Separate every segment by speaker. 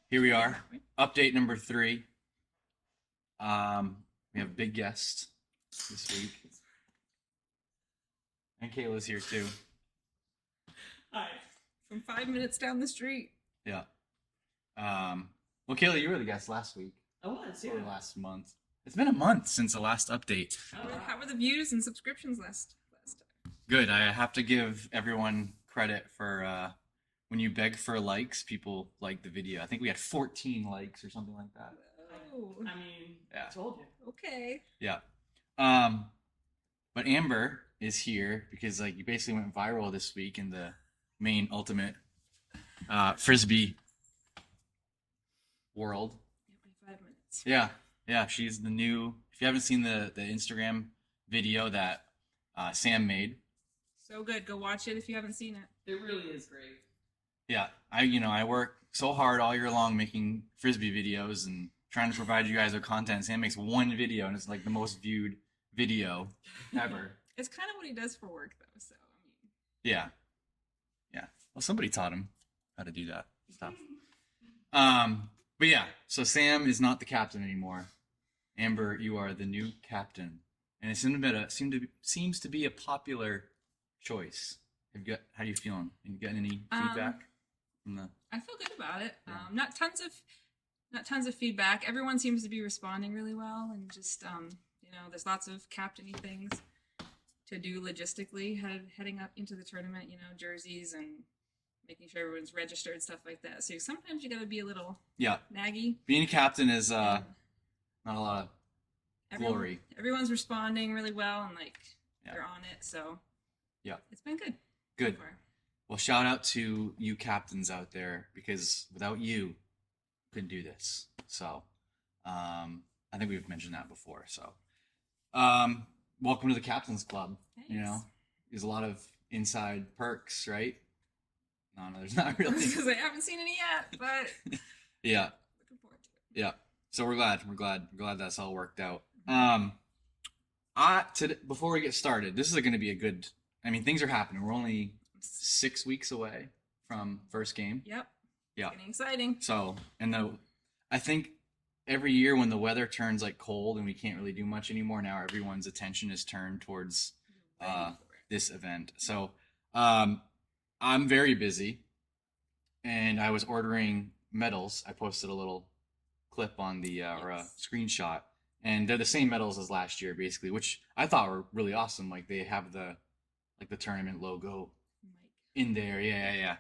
Speaker 1: Here we are, update number 3. We have a big guest this week, and Kayla's here too.
Speaker 2: Hi. From 5 minutes down the street.
Speaker 1: Yeah. Well, Kayla, you were the guest last week.
Speaker 2: I was, yeah.
Speaker 1: Or last month. It's been a month since the last update.
Speaker 2: How were the views and subscriptions last time?
Speaker 1: Good. I have to give everyone credit for when you beg for likes, people like the video. I think we had 14 likes or something like that.
Speaker 2: Oh.
Speaker 3: I mean,
Speaker 1: Yeah.
Speaker 3: I told you.
Speaker 2: Okay.
Speaker 1: Yeah. But Amber is here because you basically went viral this week in the main ultimate frisbee world.
Speaker 2: 5 minutes.
Speaker 1: Yeah, she's the new. If you haven't seen the Instagram video that Sam made,
Speaker 2: So good. Go watch it if you haven't seen it.
Speaker 3: It really is great.
Speaker 1: yeah, I work so hard all year long making frisbee videos and trying to provide you guys with content. Sam makes one video and it's like the most viewed video ever.
Speaker 2: It's kind of what he does for work, though. So I mean.
Speaker 1: Yeah. Well, somebody taught him how to do that stuff. But yeah, so Sam is not the captain anymore. Amber, you are the new captain, and it seems to be a popular choice. How are you feeling? Have you gotten any feedback from the?
Speaker 2: I feel good about it.
Speaker 1: Yeah.
Speaker 2: Not tons of feedback. Everyone seems to be responding really well, and just there's lots of captainy things to do logistically heading up into the tournament. Jerseys and making sure everyone's registered, stuff like that. So sometimes you got to be a little naggy.
Speaker 1: Being a captain is not a lot of glory.
Speaker 2: Everyone's responding really well, and
Speaker 1: Yeah.
Speaker 2: they're on it. So
Speaker 1: Yeah.
Speaker 2: it's been good.
Speaker 1: Good.
Speaker 2: So far.
Speaker 1: Well, shout out to you captains out there, because without you, couldn't do this. So, I think we've mentioned that before. So, welcome to the Captains Club.
Speaker 2: Thanks.
Speaker 1: There's a lot of inside perks, right? No, there's not really.
Speaker 2: Because I haven't seen any yet, but
Speaker 1: Yeah,
Speaker 2: looking forward to it.
Speaker 1: yeah. So we're glad that's all worked out. Before we get started, this is going to be a good. I mean, things are happening. We're only 6 weeks away from first game.
Speaker 2: Yep.
Speaker 1: Yeah.
Speaker 2: Getting exciting.
Speaker 1: So, I think every year when the weather turns cold and we can't really do much anymore, now everyone's attention is turned towards this event. So, I'm very busy, and I was ordering medals. I posted a little clip on the or a screenshot, and they're the same medals as last year, basically, which I thought were really awesome. They have the tournament logo in there. Yeah.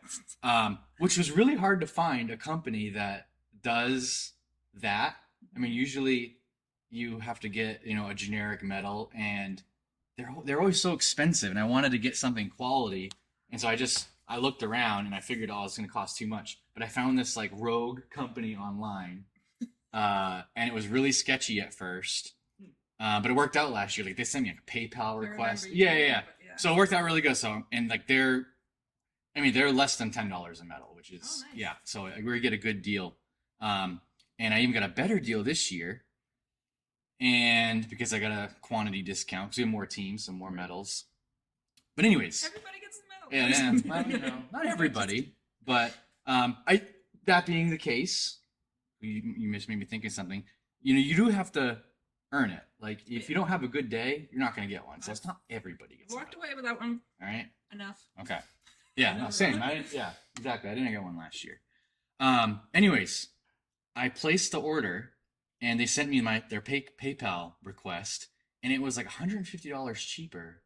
Speaker 1: Which was really hard to find a company that does that. I mean, usually you have to get, a generic medal, and they're always so expensive, and I wanted to get something quality. And so I looked around and I figured, it's going to cost too much. But I found this rogue company online, and it was really sketchy at first. But it worked out last year. They sent me a PayPal request. Yeah. So it worked out really good. So, and they're less than $10 a medal, which is,
Speaker 2: nice.
Speaker 1: yeah. So we get a good deal. And I even got a better deal this year. And because I got a quantity discount, because we have more teams and more medals. But anyways.
Speaker 2: Everybody gets a medal.
Speaker 1: Yeah, not everybody. But that being the case, you just made me think of something. You do have to earn it. If you don't have a good day, you're not going to get one. So it's not everybody gets
Speaker 2: Walked
Speaker 1: it.
Speaker 2: away without one.
Speaker 1: All right.
Speaker 2: Enough.
Speaker 1: Okay. Yeah, no, same. Yeah, exactly. I didn't get one last year. Anyways, I placed the order, and they sent me their PayPal request, and it was $150 cheaper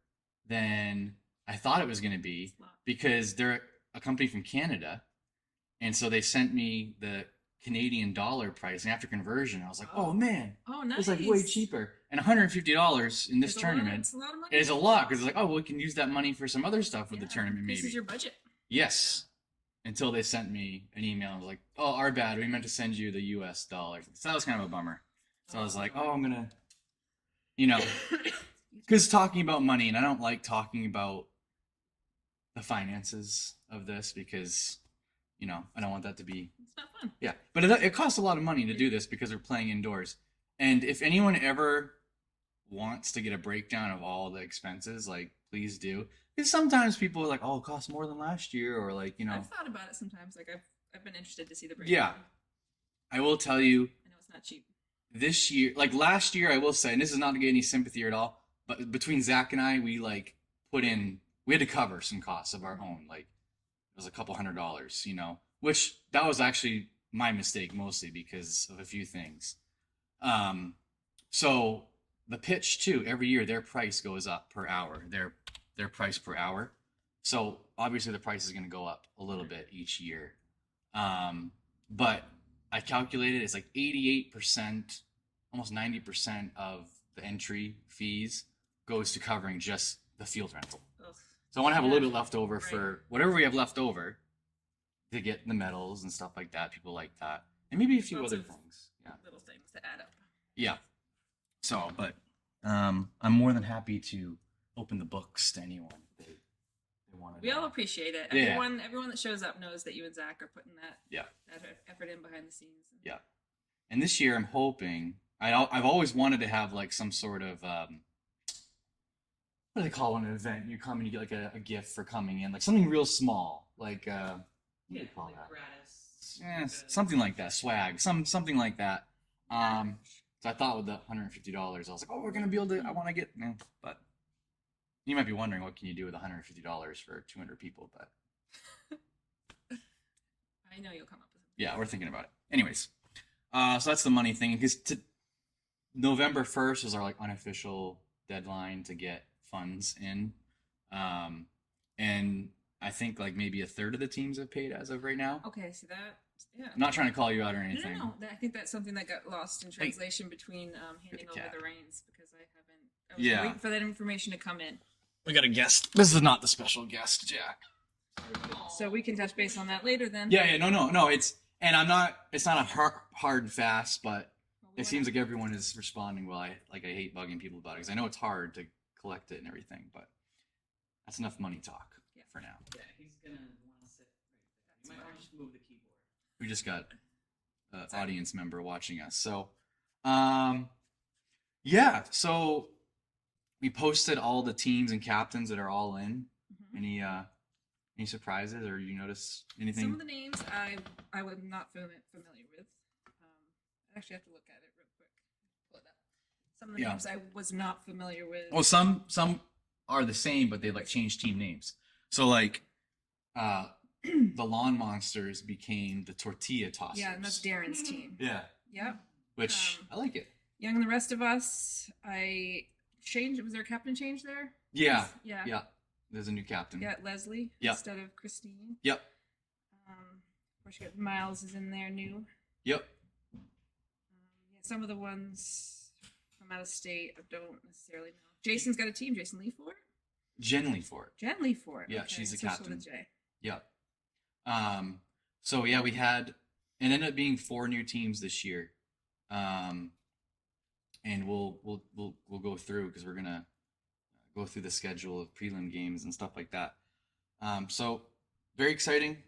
Speaker 1: than I thought it was going to be, because they're a company from Canada, and so they sent me the Canadian dollar price, and after conversion, I was like, oh man,
Speaker 2: Oh, nice.
Speaker 1: it's way cheaper. And $150 in this tournament
Speaker 2: It's a lot of money.
Speaker 1: is a lot, because it's we can use that money for some other stuff with the tournament, maybe.
Speaker 2: Increases your budget.
Speaker 1: Yes. Until they sent me an email and was like, oh, our bad, we meant to send you the US dollars. So that was kind of a bummer. So I was like, I'm going to, because talking about money, and I don't like talking about the finances of this, because, I don't want that to be.
Speaker 2: It's not fun.
Speaker 1: Yeah. But it costs a lot of money to do this, because we're playing indoors. And if anyone ever wants to get a breakdown of all the expenses, please do. Because sometimes people are like, it costs more than last year, or
Speaker 2: I've thought about it sometimes. I've been interested to see the breakdown.
Speaker 1: Yeah, I will tell you
Speaker 2: I know it's not cheap.
Speaker 1: this year, like last year, I will say, and this is not to get any sympathy at all, but between Zach and I, we like we had to cover some costs of our own. Like it was a couple $100, which that was actually my mistake mostly because of a few things. Um, so the pitch too, every year their price goes up per hour. Their price per hour. So obviously the price is going to go up a little bit each year. But I calculated it's like 88%, almost 90% of the entry fees goes to covering just the field rental.
Speaker 2: Ugh.
Speaker 1: So I want to have a
Speaker 2: Yeah.
Speaker 1: little bit left over
Speaker 2: Right.
Speaker 1: for whatever we have left over to get the medals and stuff like that. People like that. And maybe a few
Speaker 2: Lots
Speaker 1: other
Speaker 2: of
Speaker 1: things. Yeah.
Speaker 2: Little things to add up.
Speaker 1: Yeah. So, but I'm more than happy to open the books to anyone if they want to.
Speaker 2: We all appreciate it.
Speaker 1: Yeah.
Speaker 2: Everyone that shows up knows that you and Zach are putting that effort in behind the scenes.
Speaker 1: Yeah. And this year I'm hoping I've always wanted to have like some sort of what do they call it, an event? You come and you get like a gift for coming in, like something real small, like what do you call that?
Speaker 2: Gratis.
Speaker 1: Yeah, something like that, swag, something like that. So I thought with the $150, I was like, oh, we're gonna be able to. I want to get, but you might be wondering what can you do with $150 for 200 people, but
Speaker 2: I know you'll come up with something.
Speaker 1: yeah, we're thinking about it. Anyways, so that's the money thing because November 1st is our like unofficial deadline to get funds in, and I think like maybe a third of the teams have paid as of right now.
Speaker 2: Okay, so that, yeah.
Speaker 1: I'm not trying to call you out or anything.
Speaker 2: No. I think that's something that got lost in translation between handing over
Speaker 1: cat.
Speaker 2: the reins because I was
Speaker 1: Yeah.
Speaker 2: waiting for that information to come in.
Speaker 1: We got a guest. This is not the special guest, Jack.
Speaker 2: So we can touch base on that later then.
Speaker 1: Yeah, no. It's not a hard and fast, but it seems like everyone is responding well. I hate bugging people about it because I know it's hard to collect it and everything, but that's enough money talk for now.
Speaker 3: Yeah, he's gonna want to sit right there. You might want to just move the keyboard.
Speaker 1: We just got an audience member watching us, so yeah. So we posted all the teams and captains that are all in.
Speaker 2: Mhm.
Speaker 1: Any surprises or you notice anything?
Speaker 2: Some of the names I was not familiar with. I actually have to look at it real quick. Pull it up. Some of the names I was not familiar with.
Speaker 1: Well, some are the same, but they like changed team names. So like, the Lawn Monsters became the Tortilla Tossers.
Speaker 2: Yeah, and that's Darren's team.
Speaker 1: Yeah,
Speaker 2: Yep.
Speaker 1: which I like it.
Speaker 2: Young and the rest of us. I changed. Was there a captain change there?
Speaker 1: Yeah,
Speaker 2: Yeah.
Speaker 1: yeah. There's a new captain.
Speaker 2: Yeah, Leslie
Speaker 1: Yep.
Speaker 2: instead of Christine.
Speaker 1: Yep.
Speaker 2: Of course, you got Miles is in there new.
Speaker 1: Yep.
Speaker 2: Yeah, some of the ones from out of state I don't necessarily know. Jason's got a team. Jason Leaford.
Speaker 1: Jen Leaford.
Speaker 2: Jen Leaford.
Speaker 1: Yeah,
Speaker 2: okay,
Speaker 1: she's the
Speaker 2: switched
Speaker 1: captain.
Speaker 2: with a J.
Speaker 1: Yep. So yeah, we had it ended up being 4 new teams this year. And we'll go through because we're gonna go through the schedule of prelim games and stuff like that. So very exciting.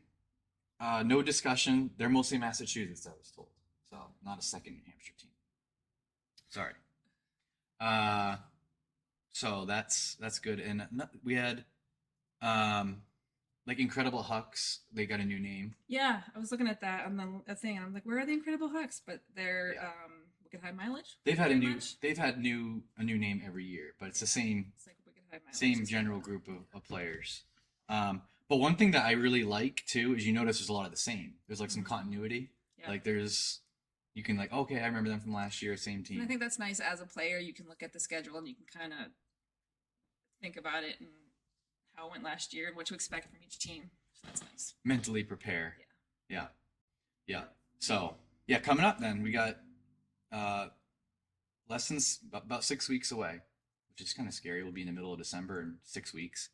Speaker 1: No discussion. They're mostly Massachusetts, I was told. So not a second New Hampshire team. Sorry. So that's good. And we had like Incredible Hucks. They got a new name.
Speaker 2: Yeah, I was looking at that on the thing, and I'm like, where are the Incredible Hucks? But they're Wicked High Mileage.
Speaker 1: They've had
Speaker 2: pretty much?
Speaker 1: a new name every year, but it's the same
Speaker 2: It's like Wicked High Mileage.
Speaker 1: same general group of players. But one thing that I really like too is you notice there's a lot of the same. There's like some continuity.
Speaker 2: Yeah.
Speaker 1: Like you can like, okay, I remember them from last year, same team.
Speaker 2: And I think that's nice as a player. You can look at the schedule and you can kind of think about it and how it went last year and what to expect from each team. So that's nice.
Speaker 1: Mentally prepare. Yeah. So yeah, coming up then we got lessons about 6 weeks away, which is kind of scary. We'll be in the middle of December in 6 weeks.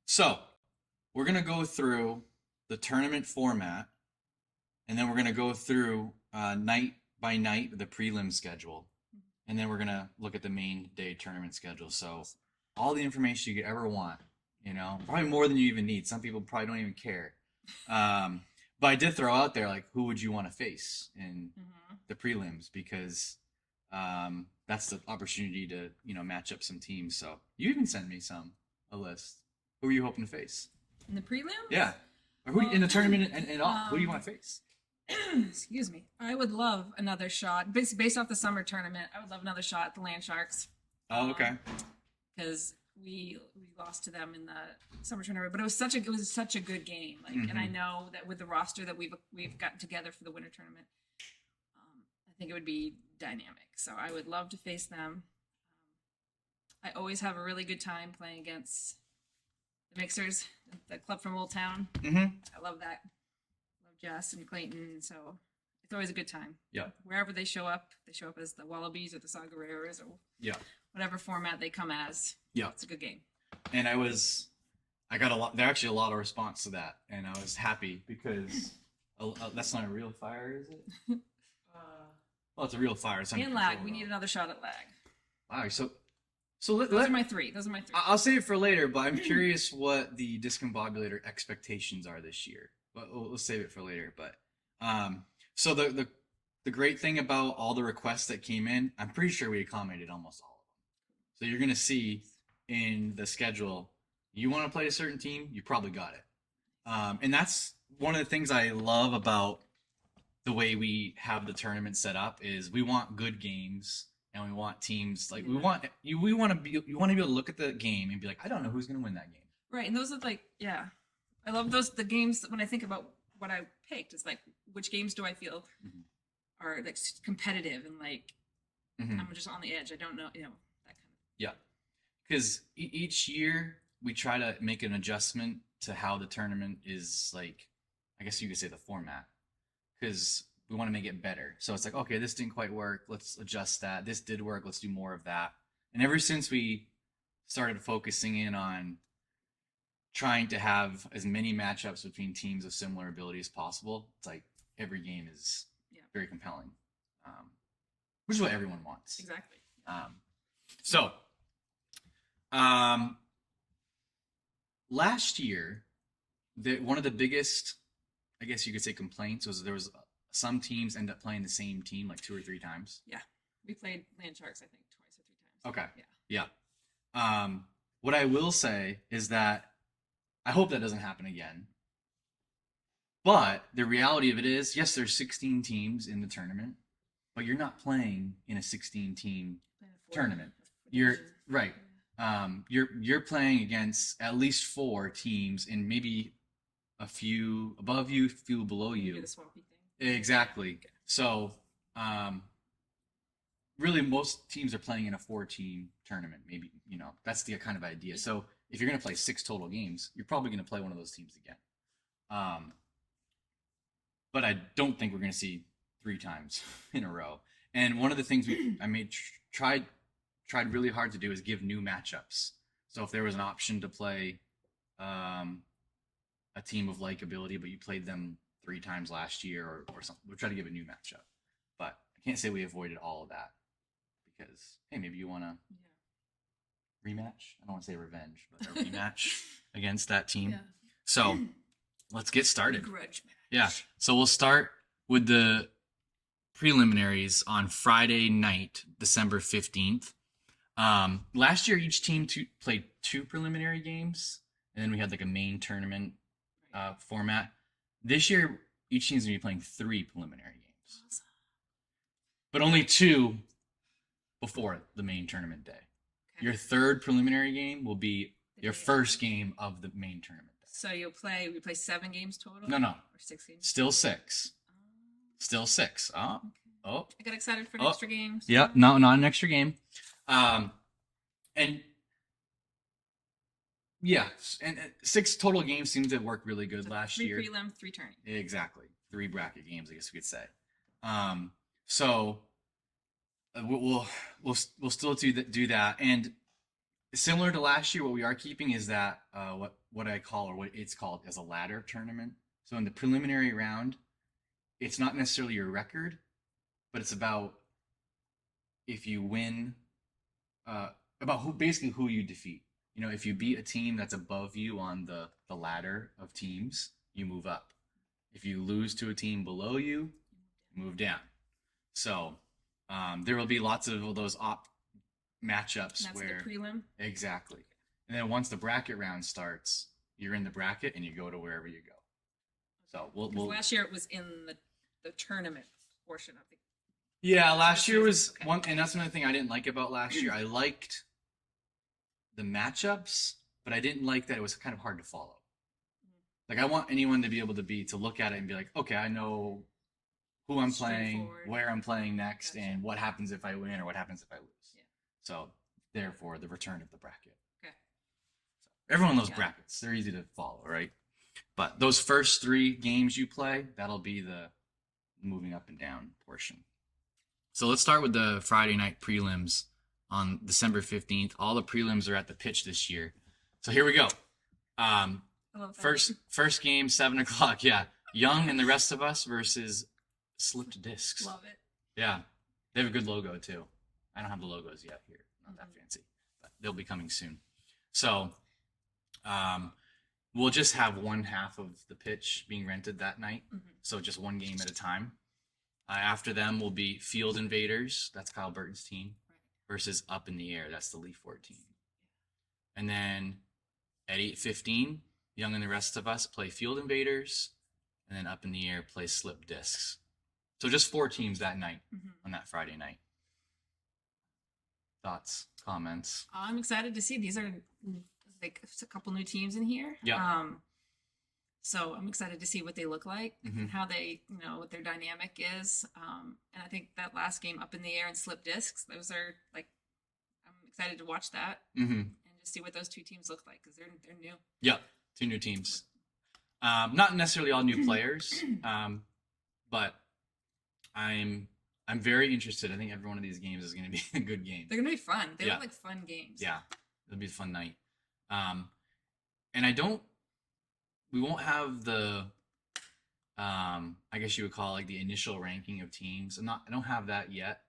Speaker 1: So we're gonna go through the tournament format, and then we're gonna go through night by night the prelim schedule, and then we're gonna look at the main day tournament schedule. So all the information you could ever want, probably more than you even need. Some people probably don't even care. But I did throw out there like, who would you want to face in the prelims, because that's the opportunity to match up some teams. So you even sent me a list. Who are you hoping to face?
Speaker 2: In the prelim?
Speaker 1: Yeah. Or who in the tournament and all? Who do you want to face?
Speaker 2: Excuse me. I would love another shot based off the summer tournament. I would love another shot at the Land Sharks.
Speaker 1: Oh, okay.
Speaker 2: Because we lost to them in the summer tournament, but it was such a good game. Like, and I know that with the roster that we've gotten together for the winter tournament, I think it would be dynamic. So I would love to face them. I always have a really good time playing against the Mixers, the club from Old Town.
Speaker 1: Mm-hmm.
Speaker 2: I love that. Love Jess and Clayton. So it's always a good time.
Speaker 1: Yeah.
Speaker 2: Wherever they show up as the Wallabies or the Saguareras or whatever format they come as.
Speaker 1: Yeah.
Speaker 2: It's a good game.
Speaker 1: And I got a lot. There are actually a lot of response to that, and I was happy because that's not a real fire, is it? Well, it's a real fire. It's
Speaker 2: and lag. We need another shot at lag.
Speaker 1: Wow. So
Speaker 2: those are my three.
Speaker 1: I'll save it for later, but I'm curious what the discombobulator expectations are this year. But we'll save it for later. But so the great thing about all the requests that came in, I'm pretty sure we accommodated almost all of them. So you're gonna see in the schedule, you want to play a certain team, you probably got it. And that's one of the things I love about the way we have the tournament set up is we want good games. And we want teams like we want to be able to look at the game and be like, I don't know who's going to win that game.
Speaker 2: Right, and those are I love the games when I think about what I picked. It's like which games do I feel are like competitive and like I'm just on the edge. I don't know, that kind of.
Speaker 1: Yeah, because each year we try to make an adjustment to how the tournament is like. I guess you could say the format, because we want to make it better. So it's like, okay, this didn't quite work. Let's adjust that. This did work. Let's do more of that. And ever since we started focusing in on trying to have as many matchups between teams of similar ability as possible, it's like every game is very compelling, which is what everyone wants.
Speaker 2: Exactly.
Speaker 1: Last year, one of the biggest, I guess you could say, complaints was there was some teams end up playing the same team like 2 or 3 times.
Speaker 2: Yeah. We played Land Sharks, I think, twice or 3 times.
Speaker 1: Okay. Yeah. What I will say is that I hope that doesn't happen again. But the reality of it is, yes, there's 16 teams in the tournament, but you're not playing in a 16-team tournament. You're right. You're playing against at least 4 teams and maybe a few above you, a few below you.
Speaker 2: Do the swampy thing.
Speaker 1: Exactly. Okay. So, really, most teams are playing in a 4-team tournament. Maybe, that's the kind of idea. So, if you're going to play 6 total games, you're probably going to play one of those teams again. But I don't think we're going to see 3 times in a row. And one of the things tried really hard to do is give new matchups. So, if there was an option to play a team of like ability, but you played them 3 times last year or something, we'll try to give a new matchup. But I can't say we avoided all of that because, hey, maybe you want to rematch. I don't want to say revenge, but a rematch against that team. Yeah. So let's get started.
Speaker 2: Grudge match.
Speaker 1: Yeah. So we'll start with the preliminaries on Friday night, December 15th. Last year, each team played 2 preliminary games, and then we had like a main tournament format. This year, each team's going to be playing 3 preliminary games. Awesome. But only 2 before the main tournament day. Okay. Your 3rd preliminary game will be your first game of the main tournament day.
Speaker 2: So we play 7 games total?
Speaker 1: No.
Speaker 2: Or 6 games?
Speaker 1: Still 6. Still 6. Oh.
Speaker 2: Okay.
Speaker 1: Oh.
Speaker 2: I got excited for an extra game. So.
Speaker 1: Yeah, no, not an extra game. And 6 total games seemed to work really good last year.
Speaker 2: 3 prelim, 3 tourney.
Speaker 1: Exactly. 3 bracket games, I guess we could say. So we'll still do that. And similar to last year, what we are keeping is that what it's called as a ladder tournament. So in the preliminary round, it's not necessarily your record, but it's about if you win, about who you defeat. If you beat a team that's above you on the ladder of teams, you move up. If you lose to a team below you, move down. So there will be lots of those matchups
Speaker 2: that's
Speaker 1: where
Speaker 2: the prelim.
Speaker 1: Exactly. And then once the bracket round starts, you're in the bracket and you go to wherever you go. So
Speaker 2: 'Cause
Speaker 1: we'll
Speaker 2: last year it was in the tournament portion of the.
Speaker 1: yeah. Last year was
Speaker 2: Okay.
Speaker 1: one, and that's another thing I didn't like about last year. I liked the matchups, but I didn't like that it was kind of hard to follow. Like I want anyone to be able to look at it and be like, okay, I know who I'm playing,
Speaker 2: Straightforward.
Speaker 1: where I'm playing next,
Speaker 2: Gotcha.
Speaker 1: and what happens if I win or what happens if I lose.
Speaker 2: Yeah.
Speaker 1: So therefore, the return of the bracket.
Speaker 2: Okay.
Speaker 1: Everyone knows
Speaker 2: Yeah.
Speaker 1: brackets; they're easy to follow, right? But those first 3 games you play, that'll be the moving up and down portion. So let's start with the Friday night prelims on December 15th. All the prelims are at the pitch this year. So here we go.
Speaker 2: I love that.
Speaker 1: First game, 7:00. Yeah, Young and the Rest of Us versus Slipped Discs.
Speaker 2: Love it.
Speaker 1: Yeah, they have a good logo too. I don't have the logos yet here, not that fancy, but they'll be coming soon. So, we'll just have one half of the pitch being rented that night. So just one game at a time. After them will be Field Invaders. That's Kyle Burton's team. Versus Up in the Air. That's the Leaf Ford team. And then at 8:15, Young and the Rest of Us play Field Invaders. And then Up in the Air play Slip Discs. So just 4 teams that night on that Friday night. Thoughts, comments?
Speaker 2: I'm excited to see. These are like a couple new teams in here.
Speaker 1: Yeah.
Speaker 2: So I'm excited to see what they look like
Speaker 1: Mhm.
Speaker 2: and how they, what their dynamic is. And I think that last game, Up in the Air and Slip Discs, those are like, I'm excited to watch that
Speaker 1: Mm-hmm.
Speaker 2: and just see what those 2 teams look like because they're new.
Speaker 1: Yep, 2 new teams. Not necessarily all new players, but I'm very interested. I think every one of these games is going to be a good game.
Speaker 2: They're gonna be fun. They
Speaker 1: Yeah.
Speaker 2: look like fun games.
Speaker 1: Yeah, it'll be a fun night. And we won't have the, I guess you would call it like the initial ranking of teams. I don't have that yet.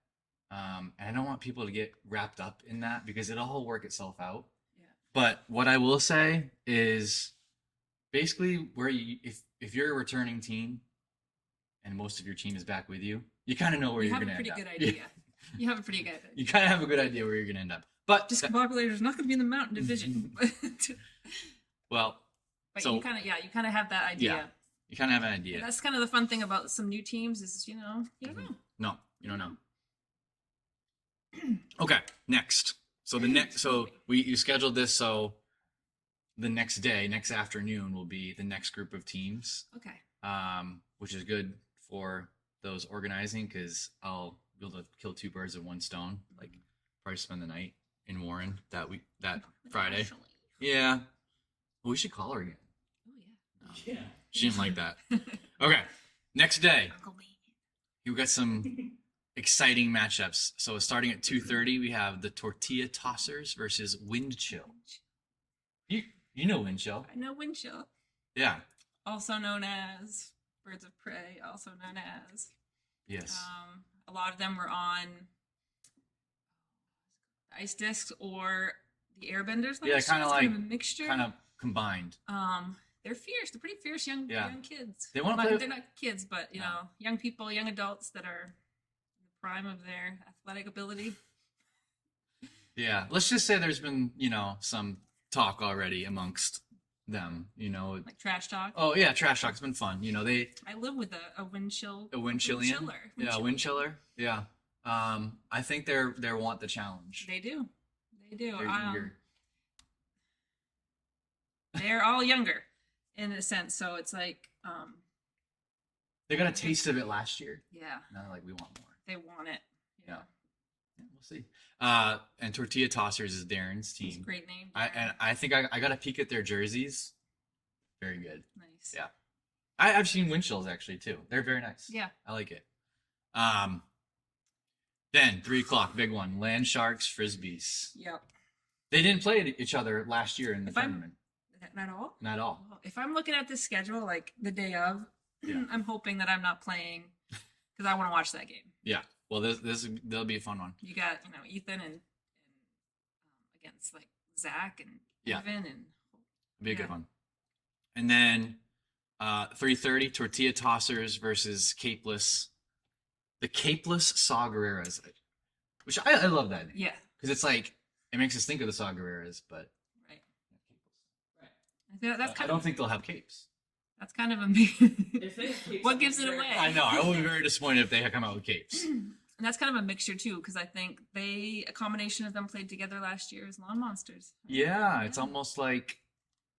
Speaker 1: And I don't want people to get wrapped up in that because it'll all work itself out.
Speaker 2: Yeah.
Speaker 1: But what I will say is basically if you're a returning team and most of your team is back with you, you kind of know where
Speaker 2: You
Speaker 1: you're
Speaker 2: have
Speaker 1: going
Speaker 2: a
Speaker 1: to end
Speaker 2: pretty
Speaker 1: up.
Speaker 2: good idea. You have a pretty good idea.
Speaker 1: You kind of have a good idea where you're going to end up. But
Speaker 2: Discombobulator is not going to be in the Mountain Division.
Speaker 1: well,
Speaker 2: But
Speaker 1: so
Speaker 2: you kind of have that idea.
Speaker 1: yeah, you kind of have an idea.
Speaker 2: And that's kind of the fun thing about some new teams is, you don't know.
Speaker 1: No, you don't know. Okay, next. So you scheduled this so the next afternoon will be the next group of teams,
Speaker 2: Okay.
Speaker 1: which is good for those organizing because I'll be able to kill 2 birds with 1 stone. Like probably spend the night in Warren that Friday.
Speaker 2: Actually.
Speaker 1: Yeah. Well, we should call her again.
Speaker 2: Oh,
Speaker 3: Yeah.
Speaker 1: She didn't like that. Okay. Next day,
Speaker 2: Uncle Wayne.
Speaker 1: you got some exciting matchups. So starting at 2:30, we have the Tortilla Tossers versus Wind Chill. You know Wind Chill.
Speaker 2: I know Windchill,
Speaker 1: Yeah.
Speaker 2: also known as Birds of Prey, also known as.
Speaker 1: Yes.
Speaker 2: A lot of them were on ice discs or the airbenders.
Speaker 1: Yeah,
Speaker 2: last
Speaker 1: kinda
Speaker 2: year. It's
Speaker 1: like-
Speaker 2: kind of a mixture.
Speaker 1: Kind of combined.
Speaker 2: They're fierce. They're pretty fierce young kids.
Speaker 1: They wanna
Speaker 2: Well,
Speaker 1: play-
Speaker 2: they're not kids, but
Speaker 1: No.
Speaker 2: young people, young adults that are in the prime of their athletic ability.
Speaker 1: Yeah. Let's just say there's been, some talk already amongst them,
Speaker 2: Like trash talk.
Speaker 1: Oh, yeah, trash talk's been fun.
Speaker 2: I live with a wind chill.
Speaker 1: A wind chillian.
Speaker 2: chiller.
Speaker 1: Yeah, a wind chiller. Yeah. I think they want the challenge.
Speaker 2: They do. They do.
Speaker 1: They're eager.
Speaker 2: They're all younger in a sense, so it's like,
Speaker 1: They got a taste of it last year.
Speaker 2: yeah,
Speaker 1: Now they're like, we want more.
Speaker 2: they want it.
Speaker 1: Yeah. Yeah, we'll see. And Tortilla Tossers is Darren's
Speaker 2: It's a
Speaker 1: team.
Speaker 2: great name.
Speaker 1: I think I got a peek at their jerseys. Very good.
Speaker 2: Nice.
Speaker 1: Yeah. I've seen wind chills actually too. They're very nice.
Speaker 2: Yeah.
Speaker 1: I like it. Then 3:00, big one. Land Sharks Frisbees.
Speaker 2: Yep.
Speaker 1: They didn't play each other last year in the
Speaker 2: If I'm-
Speaker 1: tournament.
Speaker 2: Not all.
Speaker 1: Not at all.
Speaker 2: Well, if I'm looking at this schedule, like the day of,
Speaker 1: Yeah.
Speaker 2: I'm hoping that I'm not playing because I want to watch that game.
Speaker 1: Yeah. Well, that'll be a fun one.
Speaker 2: You got Ethan and against like Zach and
Speaker 1: Yeah.
Speaker 2: Evan and
Speaker 1: It'll be a good
Speaker 2: Yeah.
Speaker 1: one. And then 3:30 Tortilla Tossers versus Capeless. The Capeless Saw Guerreras, which I love that name
Speaker 2: yeah,
Speaker 1: because it's like it makes us think of the Saw Guerreras, but
Speaker 2: right. Right. That's
Speaker 1: I
Speaker 2: kind
Speaker 1: don't
Speaker 2: of.
Speaker 1: think they'll have capes.
Speaker 2: That's kind of a
Speaker 3: If they have capes,
Speaker 2: what
Speaker 3: I'll
Speaker 2: gives
Speaker 3: be
Speaker 2: it
Speaker 3: very
Speaker 2: away?
Speaker 1: I know. I will be very disappointed if they come out with capes.
Speaker 2: And that's kind of a mixture too, because I think a combination of them played together last year as Lawn Monsters.
Speaker 1: Yeah, it's almost like,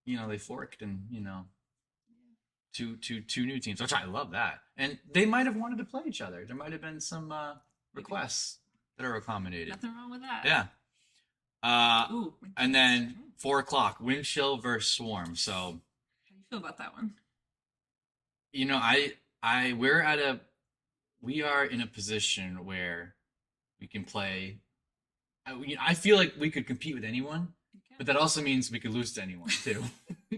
Speaker 1: they forked and, two new teams, which I love that. And they might have wanted to play each other. There might have been some requests that are accommodated.
Speaker 2: Nothing wrong with that.
Speaker 1: Yeah.
Speaker 2: Ooh.
Speaker 1: And then 4 o'clock, Wind Chill versus Swarm. So,
Speaker 2: How do you feel about that one?
Speaker 1: we are in a position where we can play. I feel like we could compete with anyone, but that also means we could lose to anyone too.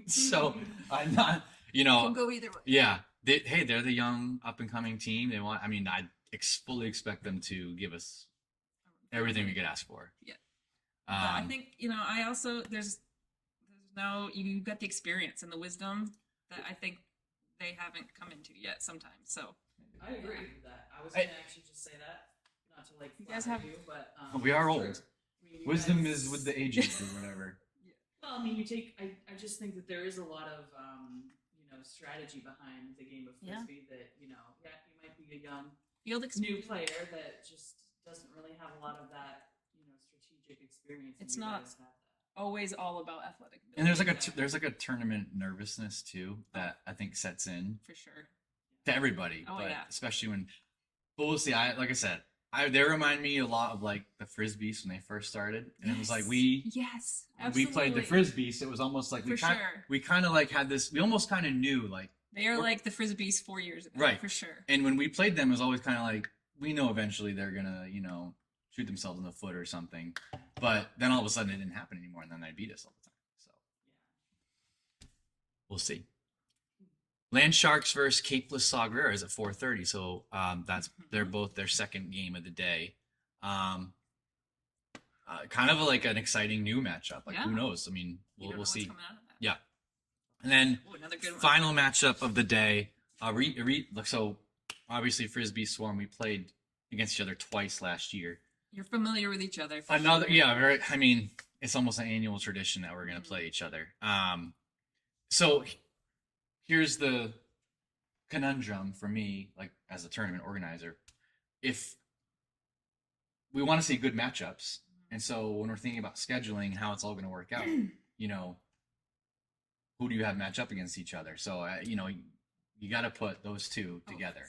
Speaker 1: So I'm not,
Speaker 2: Can go either way.
Speaker 1: yeah. They're the young up and coming team. They want. I mean, fully expect them to give us everything we could ask for.
Speaker 2: Yeah. I think I also there's no you got the experience and the wisdom that I think they haven't come into yet sometimes. So
Speaker 3: I agree with that. I was gonna actually just say that, not to like
Speaker 2: You guys
Speaker 3: flatter
Speaker 2: have-
Speaker 3: you, but
Speaker 1: We are
Speaker 3: it's
Speaker 1: old.
Speaker 3: true. I mean, you
Speaker 1: Wisdom
Speaker 3: guys-
Speaker 1: is with the ages or whatever.
Speaker 3: Well, I mean, I just think that there is a lot of strategy behind the game of
Speaker 2: Yeah.
Speaker 3: frisbee. That you might be a young
Speaker 2: field
Speaker 3: new
Speaker 2: experience.
Speaker 3: player that just doesn't really have a lot of that strategic experience. and
Speaker 2: It's
Speaker 3: you
Speaker 2: not-
Speaker 3: guys have that.
Speaker 2: Always all about athletic.
Speaker 1: And there's
Speaker 2: ability,
Speaker 1: like a tournament nervousness too that I think sets in
Speaker 2: for sure.
Speaker 1: to everybody,
Speaker 2: Oh,
Speaker 1: but
Speaker 2: yeah.
Speaker 1: especially when. But we'll see. Like I said, they remind me a lot of like the frisbees when they first started, and it was like we played the frisbees. It was almost like
Speaker 2: For sure.
Speaker 1: we kind of like had this. We almost kind of knew like,
Speaker 2: They are like the frisbees 4 years ago,
Speaker 1: Right.
Speaker 2: For sure.
Speaker 1: and when we played them, it was always kind of like we know eventually they're gonna shoot themselves in the foot or something, but then all of a sudden it didn't happen anymore, and then they beat us all the time. So we'll see. Land Sharks versus Capeless Sagrera is at 4:30, so they're both their second game of the day. Kind of like an exciting new matchup. Like
Speaker 2: Yeah.
Speaker 1: who knows? I mean,
Speaker 2: You don't know
Speaker 1: we'll
Speaker 2: what's
Speaker 1: see.
Speaker 2: coming out of that.
Speaker 1: Yeah, and then
Speaker 2: Ooh, another good one.
Speaker 1: final matchup of the day. So obviously Frisbee Swarm, we played against each other twice last year.
Speaker 2: You're familiar with each other. For
Speaker 1: Another,
Speaker 2: sure.
Speaker 1: yeah, very. I mean, it's almost an annual tradition that we're gonna play each other. So here's the conundrum for me, like as a tournament organizer. If we want to see good matchups, and so when we're thinking about scheduling how it's all going to work out, who do you have match up against each other? So you got to put those two together,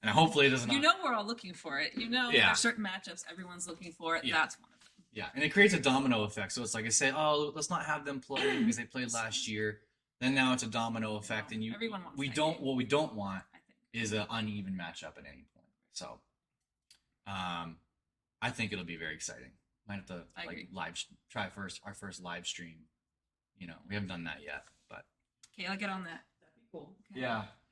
Speaker 1: and hopefully it doesn't.
Speaker 2: We're all looking for it.
Speaker 1: Yeah.
Speaker 2: There's certain matchups everyone's looking for.
Speaker 1: Yeah.
Speaker 2: That's one of them.
Speaker 1: Yeah, and it creates a domino effect. So it's like I say, oh, let's not have them play because they played last year. Then now it's a domino effect, and
Speaker 2: Everyone wants
Speaker 1: we
Speaker 2: that
Speaker 1: don't.
Speaker 2: game.
Speaker 1: What we don't want
Speaker 2: I think.
Speaker 1: is an uneven matchup at any point. So, I think it'll be very exciting. Might have to
Speaker 2: I agree.
Speaker 1: try our first live stream. We haven't done that yet, but
Speaker 2: Okay, I'll get on that.
Speaker 3: That'd be cool.
Speaker 2: Okay.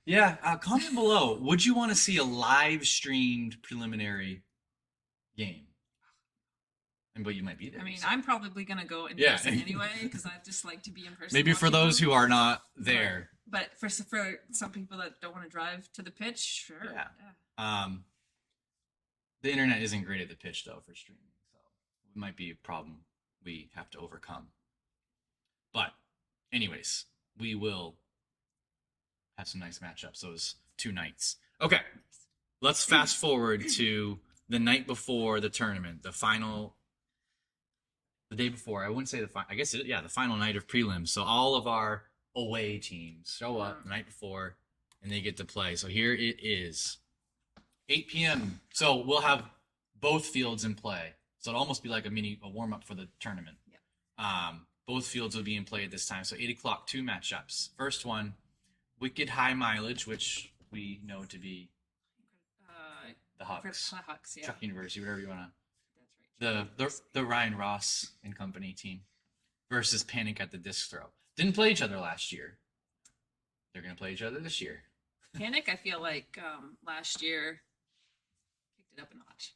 Speaker 1: yeah. Comment below. Would you want to see a live streamed preliminary game? But you might be there.
Speaker 2: I mean,
Speaker 1: so.
Speaker 2: I'm probably gonna go in
Speaker 1: Yeah.
Speaker 2: person anyway because I just like to be in person.
Speaker 1: Maybe for
Speaker 2: watching
Speaker 1: those
Speaker 2: them.
Speaker 1: who are not there.
Speaker 2: But for some people that don't want to drive to the pitch, sure.
Speaker 1: Yeah. The internet isn't great at the pitch though for streaming, so it might be a problem we have to overcome. But anyways, we will have some nice matchups those 2 nights. Okay, let's fast forward to the night before the tournament, the day before. I wouldn't say the final. I guess the final night of prelims. So all of our away teams show up the night before, and they get to play. So here it is, 8 p.m. So we'll have both fields in play. So it'll almost be like a warm up for the tournament.
Speaker 2: Yeah.
Speaker 1: Both fields will be in play at this time. So 8 o'clock, 2 matchups. First one, Wicked High Mileage, which we know to be the Hucks,
Speaker 2: Hucks, yeah.
Speaker 1: Chuck University, whatever you want to.
Speaker 2: That's right.
Speaker 1: The Ryan Ross and company team versus Panic at the Disc Throw. Didn't play each other last year. They're gonna play each other this year.
Speaker 2: Panic, I feel like last year kicked it up a notch.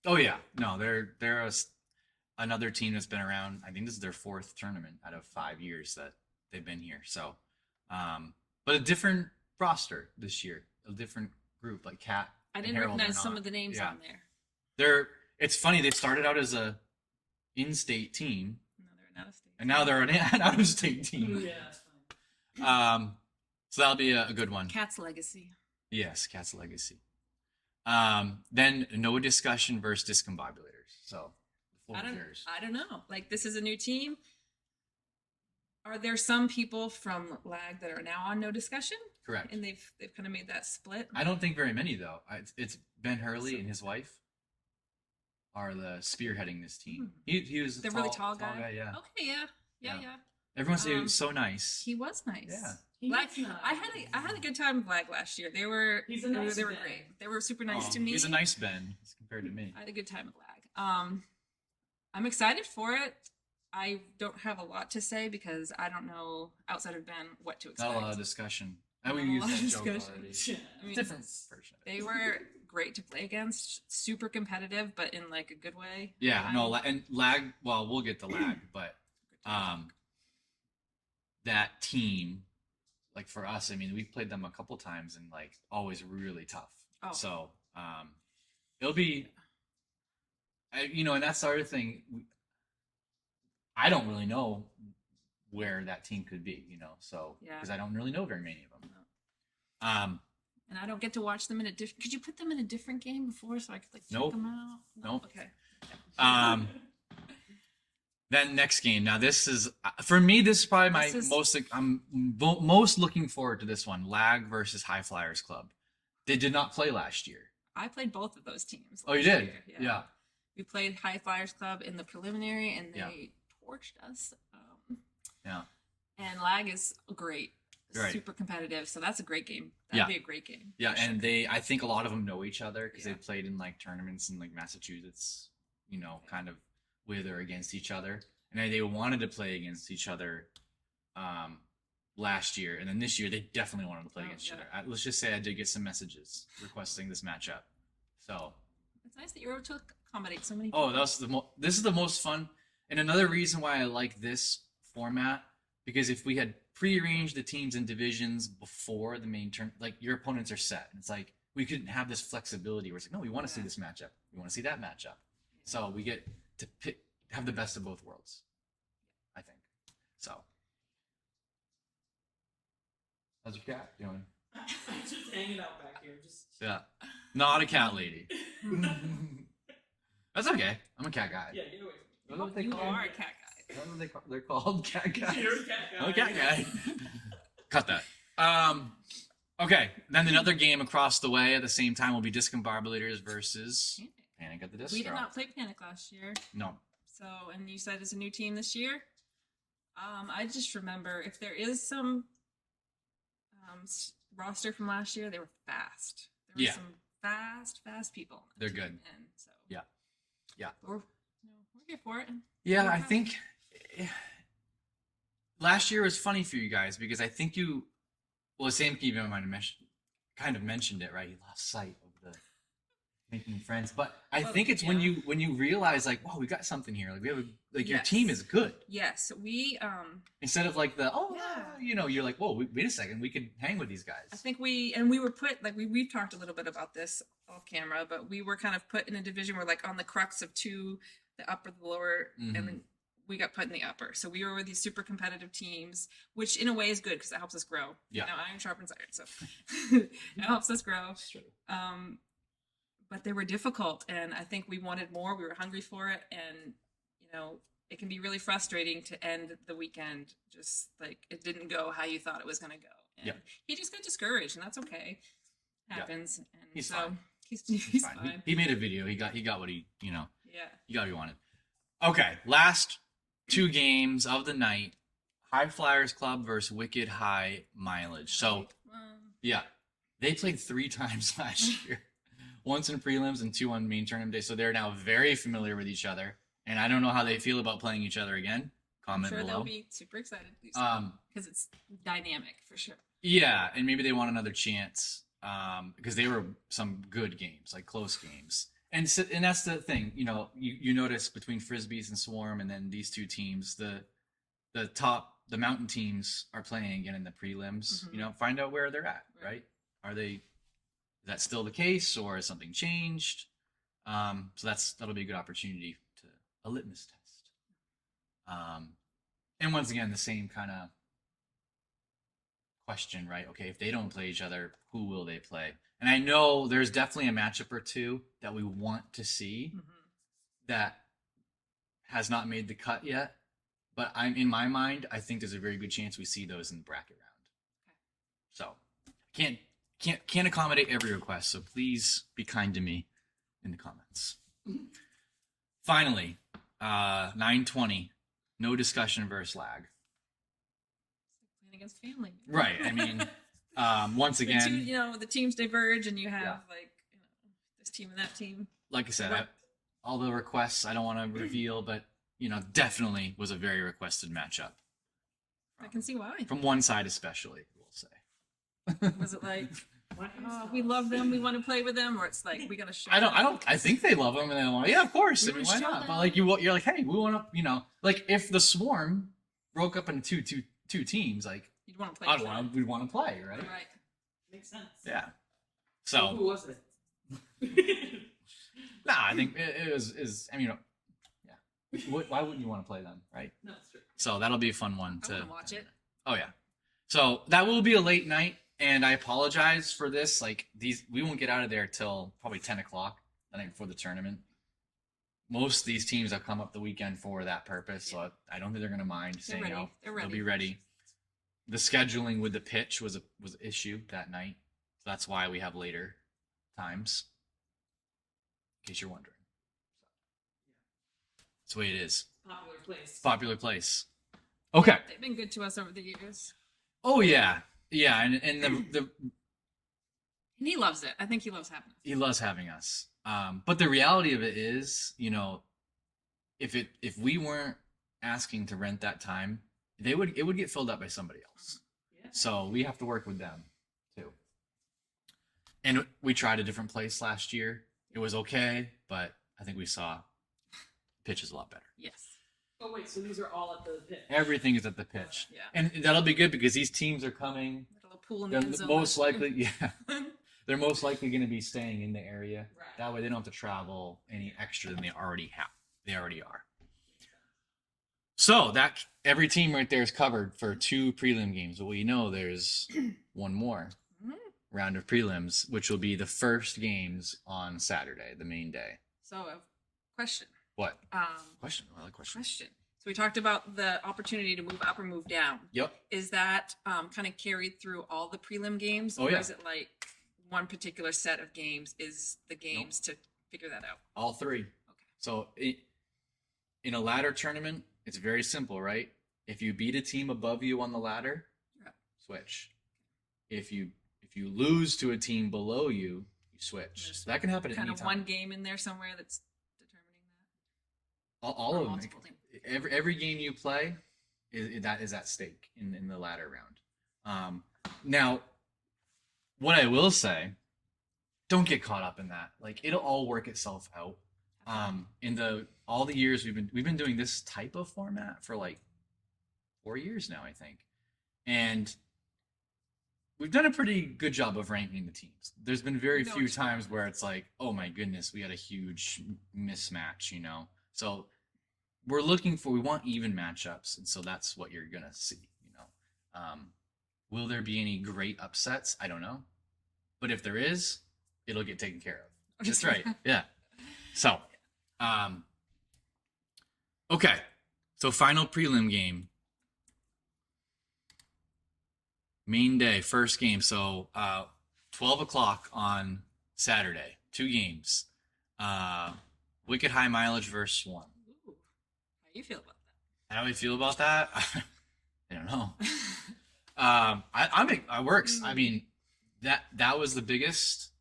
Speaker 1: Oh yeah, no, they're another team that's been around. I think this is their 4th tournament out of 5 years that they've been here. So, but a different roster this year, a different group like Cat.
Speaker 2: I
Speaker 1: and
Speaker 2: didn't
Speaker 1: Harold
Speaker 2: recognize
Speaker 1: are
Speaker 2: some
Speaker 1: not.
Speaker 2: of the names
Speaker 1: Yeah.
Speaker 2: on there.
Speaker 1: It's funny, they started out as a in-state team,
Speaker 2: No, they're an out of state.
Speaker 1: and now they're an out-of-state team.
Speaker 3: Yeah, that's fine.
Speaker 1: So that'll be a good one.
Speaker 2: Cat's Legacy.
Speaker 1: Yes, Cat's Legacy. Then no discussion versus discombobulators. So the floor is yours.
Speaker 2: I don't know. Like, this is a new team. Are there some people from LAG that are now on no discussion?
Speaker 1: Correct.
Speaker 2: And they've kind of made that split.
Speaker 1: I don't think very many though. It's Ben Hurley and his wife are the spearheading this team. He was
Speaker 2: the really tall guy.
Speaker 1: Yeah.
Speaker 2: Okay, yeah.
Speaker 1: Everyone said he was so nice.
Speaker 2: He was nice.
Speaker 1: Yeah.
Speaker 2: Lag, I had a good time with Lag last year. They were
Speaker 3: He's a nice
Speaker 2: they were
Speaker 3: Ben.
Speaker 2: great. They were super nice to me.
Speaker 1: He's a nice Ben compared to me.
Speaker 2: I had a good time with Lag. I'm excited for it. I don't have a lot to say because I don't know outside of Ben what to expect.
Speaker 1: Not a lot of discussion. I
Speaker 2: Not
Speaker 1: mean,
Speaker 2: a
Speaker 1: we
Speaker 2: lot
Speaker 1: used
Speaker 2: of
Speaker 1: that joke
Speaker 2: discussion.
Speaker 1: already.
Speaker 2: I mean,
Speaker 1: Different version.
Speaker 2: They were great to play against, super competitive, but in like a good way.
Speaker 1: Yeah, no, and lag. Well, we'll get to lag, but that team, like for us, I mean, we've played them a couple times and like always really tough.
Speaker 2: Oh.
Speaker 1: So it'll be, and that's the other thing. I don't really know where that team could be, so because I don't really know very many of them.
Speaker 2: And I don't get to watch them in a different. Could you put them in a different game before so I could like check
Speaker 1: Nope.
Speaker 2: them out?
Speaker 1: Nope.
Speaker 2: Okay.
Speaker 1: Then next game. Now this is for me. This is probably my most. I'm most looking forward to this one. Lag versus High Flyers Club. They did not play last year.
Speaker 2: I played both of those teams.
Speaker 1: Oh, you
Speaker 2: last
Speaker 1: did?
Speaker 2: year.
Speaker 1: Yeah.
Speaker 2: We played High Flyers Club in the preliminary, and they torched us.
Speaker 1: Yeah.
Speaker 2: And Lag is great.
Speaker 1: Right.
Speaker 2: Super competitive, so that's a great game. That'd be a great game.
Speaker 1: Yeah,
Speaker 2: for sure.
Speaker 1: and I think a lot of them know each other because they played in like tournaments in like Massachusetts, kind of with or against each other. And they wanted to play against each other last year, and then this year they definitely wanted to play against each other. Let's just say I did get some messages requesting this matchup. So
Speaker 2: it's nice that you're able to accommodate so many people.
Speaker 1: Oh, this is the most fun, and another reason why I like this format, because if we had prearranged the teams and divisions before the main turn, like your opponents are set, and it's like we couldn't have this flexibility where it's like, no, we want to see this matchup, we want to see that matchup, so we get to have the best of both worlds, I think. So how's your cat doing?
Speaker 3: Just hanging out back here.
Speaker 1: Yeah, not a cat lady. That's okay. I'm a cat guy.
Speaker 3: Yeah, get away
Speaker 1: That's what they
Speaker 2: You
Speaker 1: call
Speaker 2: are
Speaker 1: them.
Speaker 2: a cat guy.
Speaker 1: That's what they're called, cat guys.
Speaker 3: You're a cat guy.
Speaker 1: I'm a cat guy. Cut that. Okay, then another game across the way at the same time will be Discombobulators versus Panic at the Disco.
Speaker 2: We did not play Panic last year.
Speaker 1: No.
Speaker 2: So, and you said it's a new team this year. I just remember if there is some roster from last year, they were fast. There were some fast people.
Speaker 1: They're good.
Speaker 2: And so
Speaker 1: Yeah.
Speaker 2: we're here for it.
Speaker 1: Yeah, I think last year was funny for you guys because I think Sam Keevan might have kind of mentioned it, right? You lost sight of the making friends, but I think it's when you realize like, wow, we got something here. Like we have your team is good.
Speaker 2: Yes, we
Speaker 1: Instead of like you're like, whoa, wait a second, we could hang with these guys.
Speaker 2: I think we were put like we've talked a little bit about this off camera, but we were kind of put in a division where like on the crux of two, the upper, the lower, and then we got put in the upper. So we were with these super competitive teams, which in a way is good because it helps us grow.
Speaker 1: Yeah.
Speaker 2: Iron sharpens iron, so it helps us grow.
Speaker 1: That's true.
Speaker 2: But they were difficult, and I think we wanted more. We were hungry for it, and it can be really frustrating to end the weekend just like it didn't go how you thought it was going to go. And he just got discouraged, and that's okay. Happens. And
Speaker 1: he's
Speaker 2: so
Speaker 1: fine.
Speaker 2: He's fine.
Speaker 1: He made a video. He got what he he got what he wanted. Okay, last two games of the night: High Flyers Club versus Wicked High Mileage. So they played 3 times last year. Once in prelims and 2 on main tournament day. So they're now very familiar with each other. And I don't know how they feel about playing each other again. Comment
Speaker 2: I'm sure
Speaker 1: below.
Speaker 2: they'll be super excited. Because it's dynamic for sure.
Speaker 1: Yeah, and maybe they want another chance because they were some good games, like close games. And that's the thing, you notice between Frisbees and Swarm, and then these two teams, the mountain teams are playing again in the prelims. Find out where they're at, right? Is that still the case, or has something changed? So that'll be a good opportunity to a litmus test. And once again, the same kind of question, right? Okay, if they don't play each other, who will they play? And I know there's definitely a matchup or two that we want to see that has not made the cut yet. But I'm in my mind, I think there's a very good chance we see those in the bracket round. So can't accommodate every request. So please be kind to me in the comments. Finally, 9:20, no discussion versus lag.
Speaker 2: Playing against family.
Speaker 1: Right. I mean, once again,
Speaker 2: the teams diverge, and you have
Speaker 1: Yeah.
Speaker 2: this team and that team.
Speaker 1: like I said, all the requests I don't want to reveal, but definitely was a very requested matchup.
Speaker 2: I can see why.
Speaker 1: From one side, especially, we'll say.
Speaker 2: Was it like, oh, we love them, we want to play with them, or it's like we gotta show?
Speaker 1: I think they love them, and they want. Yeah, of course. I mean, why
Speaker 2: show
Speaker 1: not?
Speaker 2: them.
Speaker 1: But like you're like, hey, we want to. Like if the Swarm broke up into two teams, like
Speaker 2: You'd want to play.
Speaker 1: we'd want to play, right?
Speaker 2: Right.
Speaker 3: Makes sense.
Speaker 1: Yeah.
Speaker 3: So
Speaker 1: So
Speaker 3: who was it?
Speaker 1: I think it was. I mean, yeah. Why wouldn't you want to play them, right?
Speaker 3: No, it's true.
Speaker 1: So that'll be a fun one
Speaker 2: I
Speaker 1: to
Speaker 2: want to watch it.
Speaker 1: Oh yeah. So that will be a late night, and I apologize for this. Like we won't get out of there till probably 10 o'clock the night before the tournament. Most of these teams have come up the weekend for that purpose, so I don't think they're gonna mind staying
Speaker 2: ready.
Speaker 1: out.
Speaker 2: They're
Speaker 1: They'll
Speaker 2: ready.
Speaker 1: be ready. The scheduling with the pitch was an issue that night, so that's why we have later times. In case you're wondering, that's the way it is.
Speaker 3: Popular place.
Speaker 1: Popular place. Okay.
Speaker 2: They've been good to us over the years,
Speaker 1: Oh yeah, yeah, and the
Speaker 2: and he loves it. I think he loves having us.
Speaker 1: he loves having us. But the reality of it is, if we weren't asking to rent that time, it would get filled up by somebody else.
Speaker 3: Yeah.
Speaker 1: So we have to work with them too. And we tried a different place last year. It was okay, but I think we saw pitch is a lot better.
Speaker 2: Yes.
Speaker 3: Oh wait, so these are all at the pit.
Speaker 1: Everything is at the pitch.
Speaker 2: Yeah.
Speaker 1: And that'll be good because these teams are coming.
Speaker 2: A little pool in the
Speaker 1: They're
Speaker 2: end zone.
Speaker 1: most likely, yeah. They're most likely going to be staying in the area.
Speaker 3: Right.
Speaker 1: That way they don't have to travel any extra than they already have. They already are. So that every team right there is covered for 2 prelim games. Well, there's one more round of prelims, which will be the first games on Saturday, the main day.
Speaker 2: So, a question.
Speaker 1: What? Question. I like question.
Speaker 2: Question. So we talked about the opportunity to move up or move down.
Speaker 1: Yep.
Speaker 2: Is that kind of carried through all the prelim games?
Speaker 1: Oh,
Speaker 2: or
Speaker 1: yeah.
Speaker 2: is it like one particular set of games is the games to figure that out?
Speaker 1: All 3.
Speaker 2: Okay.
Speaker 1: So in a ladder tournament, it's very simple, right? If you beat a team above you on the ladder,
Speaker 2: Yeah.
Speaker 1: switch. If you lose to a team below you, you switch.
Speaker 2: There's
Speaker 1: So that can happen at
Speaker 2: Kind
Speaker 1: any
Speaker 2: of
Speaker 1: time.
Speaker 2: one game in there somewhere that's determining that.
Speaker 1: All
Speaker 2: Or
Speaker 1: of them.
Speaker 2: multiple things.
Speaker 1: Every game you play is at stake in the ladder round. Now, what I will say, don't get caught up in that. Like it'll all work itself out. In all the years we've been doing this type of format for like 4 years now, I think, and we've done a pretty good job of ranking the teams. There's been very
Speaker 2: No,
Speaker 1: few
Speaker 2: it's
Speaker 1: times
Speaker 2: not.
Speaker 1: where it's like, oh my goodness, we had a huge mismatch, So we want even matchups, and so that's what you're gonna see, Will there be any great upsets? I don't know, but if there is, it'll get taken care of. That's right. Yeah. So, okay. So final prelim game. Main day, first game. So 12 o'clock on Saturday. 2 games. Wicked High Mileage versus Swarm.
Speaker 2: Ooh. How you feel about
Speaker 1: How do I feel about that? I don't know.
Speaker 2: that?
Speaker 1: It works. I mean, that was the biggest.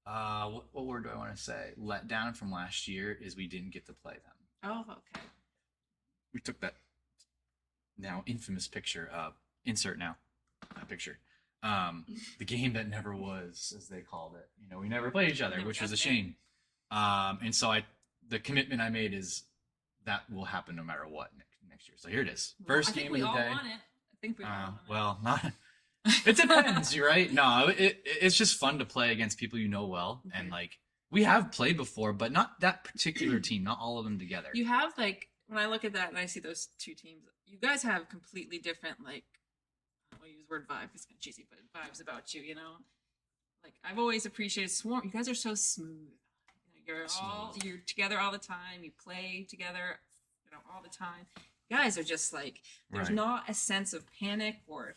Speaker 1: What word do I want to say? Letdown from last year is we didn't get to play them.
Speaker 2: Oh, okay.
Speaker 1: We took that now infamous picture. Insert now that picture. The game that never was, as they called it. We never played each other,
Speaker 2: Never
Speaker 1: which was a
Speaker 2: got there.
Speaker 1: shame. And so the commitment I made is that will happen no matter what next year. So here it is. First
Speaker 2: I think
Speaker 1: game
Speaker 2: we
Speaker 1: of the
Speaker 2: all
Speaker 1: day.
Speaker 2: want it. I think we all want it.
Speaker 1: Well, not. It depends, you're right? No, it's just fun to play against people you know well, and like we have played before, but not that particular team, not all of them together.
Speaker 2: You have when I look at that and I see those 2 teams, you guys have completely different I'll use use the word vibe. It's kind of cheesy, but vibes about you. You know, like I've always appreciated Swarm. You guys are so smooth. You're together all the time. You play together, all the time. You guys are just like there's not a sense of panic or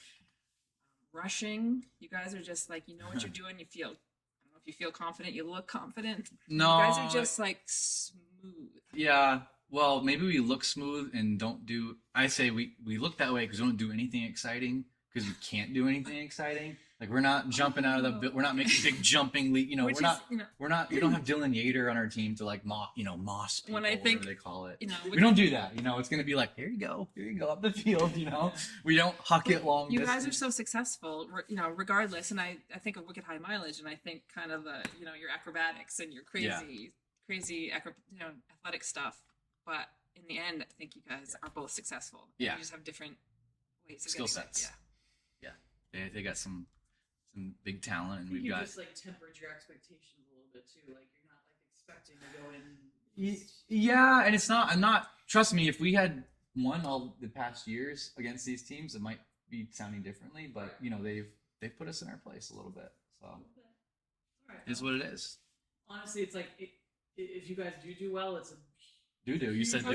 Speaker 2: rushing. You guys are just like you know what you're doing. You feel. I don't know if you feel confident. You look confident.
Speaker 1: No,
Speaker 2: you guys are just like smooth.
Speaker 1: Yeah. Well, maybe we look smooth and don't do. I say we look that way because we don't do anything exciting because we can't do anything exciting. Like we're not jumping out of the. We're not making big jumping leap. We're not. We're not. We don't have Dylan Yater on our team to like moss people,
Speaker 2: when I think,
Speaker 1: whatever they call it.
Speaker 2: We
Speaker 1: don't do that. It's gonna be like here you go up the field. We don't huck it long.
Speaker 2: You guys are so successful, regardless. And I think of Wicked High Mileage, and I think kind of the your acrobatics and your crazy athletic stuff. But in the end, I think you guys are both successful.
Speaker 1: Yeah,
Speaker 2: you just have different ways of
Speaker 1: skill sets. Yeah. They got some big talent, and we've got
Speaker 3: just like tempered your expectations a little bit too. Like you're not like expecting to go in.
Speaker 1: Yeah, and it's not. I'm not. Trust me, if we had won all the past years against these teams, it might be sounding differently. But they've put us in our place a little bit. So it's what it is.
Speaker 3: Honestly, it's like if you guys do well, it's a
Speaker 1: do. You said do.
Speaker 2: I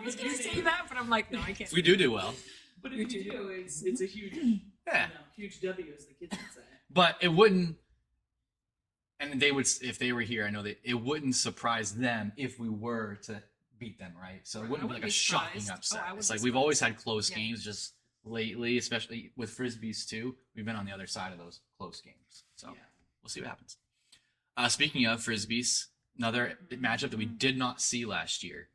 Speaker 2: was going to say that, but I'm like, no, I can't.
Speaker 1: We do well.
Speaker 3: But if you do, it's a huge, huge W, as the kids would say.
Speaker 1: But it wouldn't, and they would if they were here. I know that it wouldn't surprise them if we were to beat them, right? So it wouldn't be like a shocking upset. It's like we've always had close games, just lately, especially with frisbees too. We've been on the other side of those close games, so we'll see what happens. Speaking of frisbees, another matchup that we did not see last year: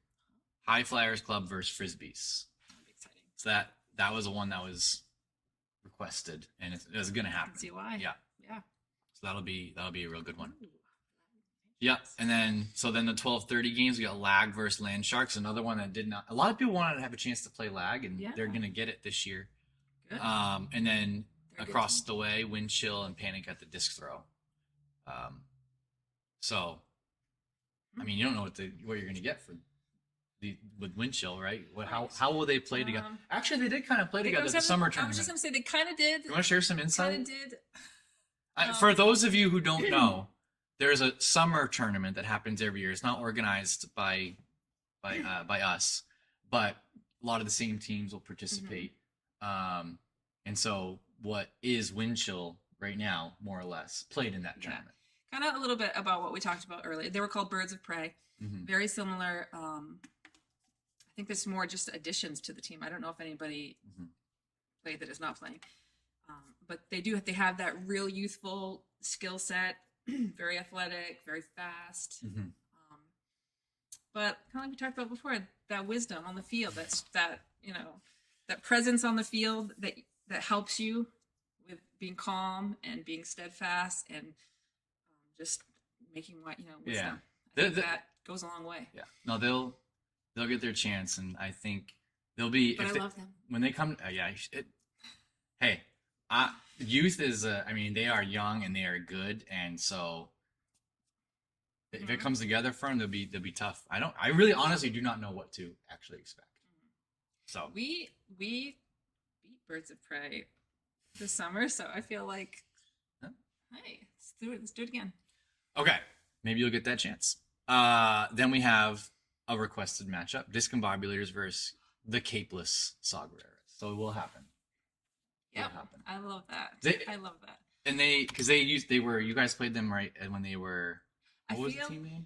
Speaker 1: High Flyers Club versus frisbees.
Speaker 2: Exciting.
Speaker 1: So that was the one that was requested, and it was going to happen.
Speaker 2: I can see why.
Speaker 1: Yeah. So that'll be a real good one.
Speaker 2: Ooh.
Speaker 1: Yeah, and then the 12:30 games we got Lag versus Land Sharks, another one that did not. A lot of people wanted to have a chance to play Lag, and they're going to get it this year.
Speaker 2: Good.
Speaker 1: And then across the way, Wind Chill and Panic at the disc throw. So, I mean, you don't know what you're going to get with Wind Chill, right? How will they play together? Actually, they did kind of play together at the summer tournament.
Speaker 2: I was just going to say they kind of did.
Speaker 1: You want to share some insight?
Speaker 2: Kind of did.
Speaker 1: For those of you who don't know, there's a summer tournament that happens every year. It's not organized by us, but a lot of the same teams will participate. And so, what is Wind Chill right now, more or less, played in that tournament?
Speaker 2: Kind of a little bit about what we talked about earlier. They were called Birds of Prey. Very similar. I think there's more just additions to the team. I don't know if anybody played that is not playing. But they have that real youthful skill set, very athletic, very fast. But kind of like we talked about before, that wisdom on the field, that presence on the field that helps you with being calm and being steadfast and just making wisdom. That goes a long way.
Speaker 1: Yeah. No, they'll get their chance, and I think they'll be.
Speaker 2: But I love them
Speaker 1: when they come. Hey. Youth is, they are young and they are good, and so if it comes together for them, they'll be tough. I really honestly do not know what to actually expect. So
Speaker 2: we beat Birds of Prey this summer, so I feel like, hey, let's do it again.
Speaker 1: Okay, maybe you'll get that chance. Then we have a requested matchup: Discombobulators versus the Capeless Saguareras. So it will happen.
Speaker 2: Yeah, I love that. I love that.
Speaker 1: And you guys played them right when they were. What was the team name?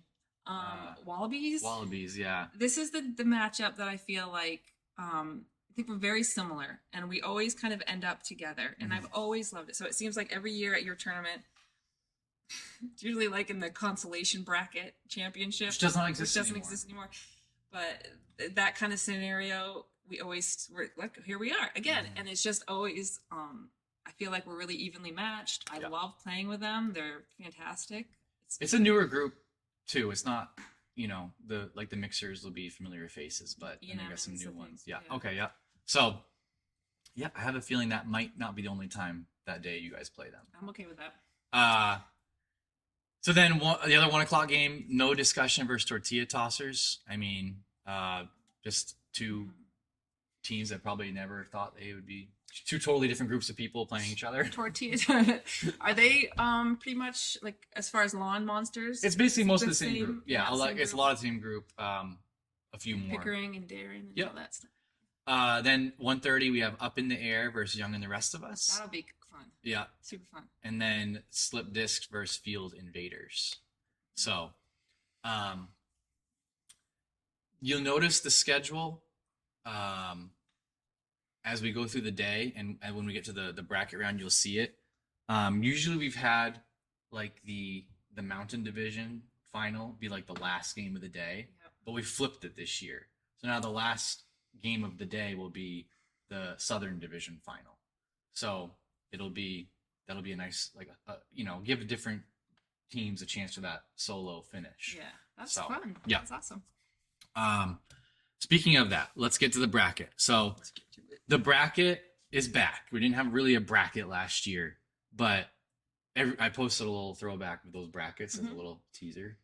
Speaker 2: Wallabies.
Speaker 1: Wallabies, yeah.
Speaker 2: This is the matchup that I feel like I think we're very similar, and we always kind of end up together. And I've always loved it. So it seems like every year at your tournament, it's usually like in the consolation bracket championship,
Speaker 1: which doesn't exist
Speaker 2: anymore. But that kind of scenario. We're like, here we are again, and it's just always. I feel like we're really evenly matched. I love playing with them; they're fantastic.
Speaker 1: It's a newer group too. It's not, the mixers will be familiar faces, but then we got some new ones. Yeah. Okay. Yeah. So, I have a feeling that might not be the only time that day you guys play them.
Speaker 2: I'm okay with that.
Speaker 1: So then the other 1:00 game, no discussion versus Tortilla Tossers. Just two. Teams that probably never thought they would be two totally different groups of people playing each other.
Speaker 2: Tortillas. Are they pretty much like as far as lawn monsters?
Speaker 1: It's basically most of the same group. Yeah,
Speaker 2: same
Speaker 1: it's a
Speaker 2: group?
Speaker 1: lot of the same group. A few more.
Speaker 2: Pickering and Darren and
Speaker 1: Yep.
Speaker 2: all that stuff.
Speaker 1: Then 1:30 we have Up in the Air versus Young and the Rest of Us.
Speaker 2: That'll be fun.
Speaker 1: Yeah.
Speaker 2: Super fun.
Speaker 1: And then Slip Discs versus Field Invaders. So, you'll notice the schedule as we go through the day, and when we get to the bracket round, you'll see it. Usually we've had like the Mountain Division final be like the last game of the day, but we flipped it this year. So now the last game of the day will be the Southern Division final. So that'll be a nice give different teams a chance for that solo finish.
Speaker 2: Yeah, that's
Speaker 1: So,
Speaker 2: fun.
Speaker 1: yeah.
Speaker 2: That's awesome.
Speaker 1: Speaking of that, let's get to the bracket. So
Speaker 2: Let's get to it.
Speaker 1: the bracket is back. We didn't have really a bracket last year, but I posted a little throwback of those brackets as a little teaser.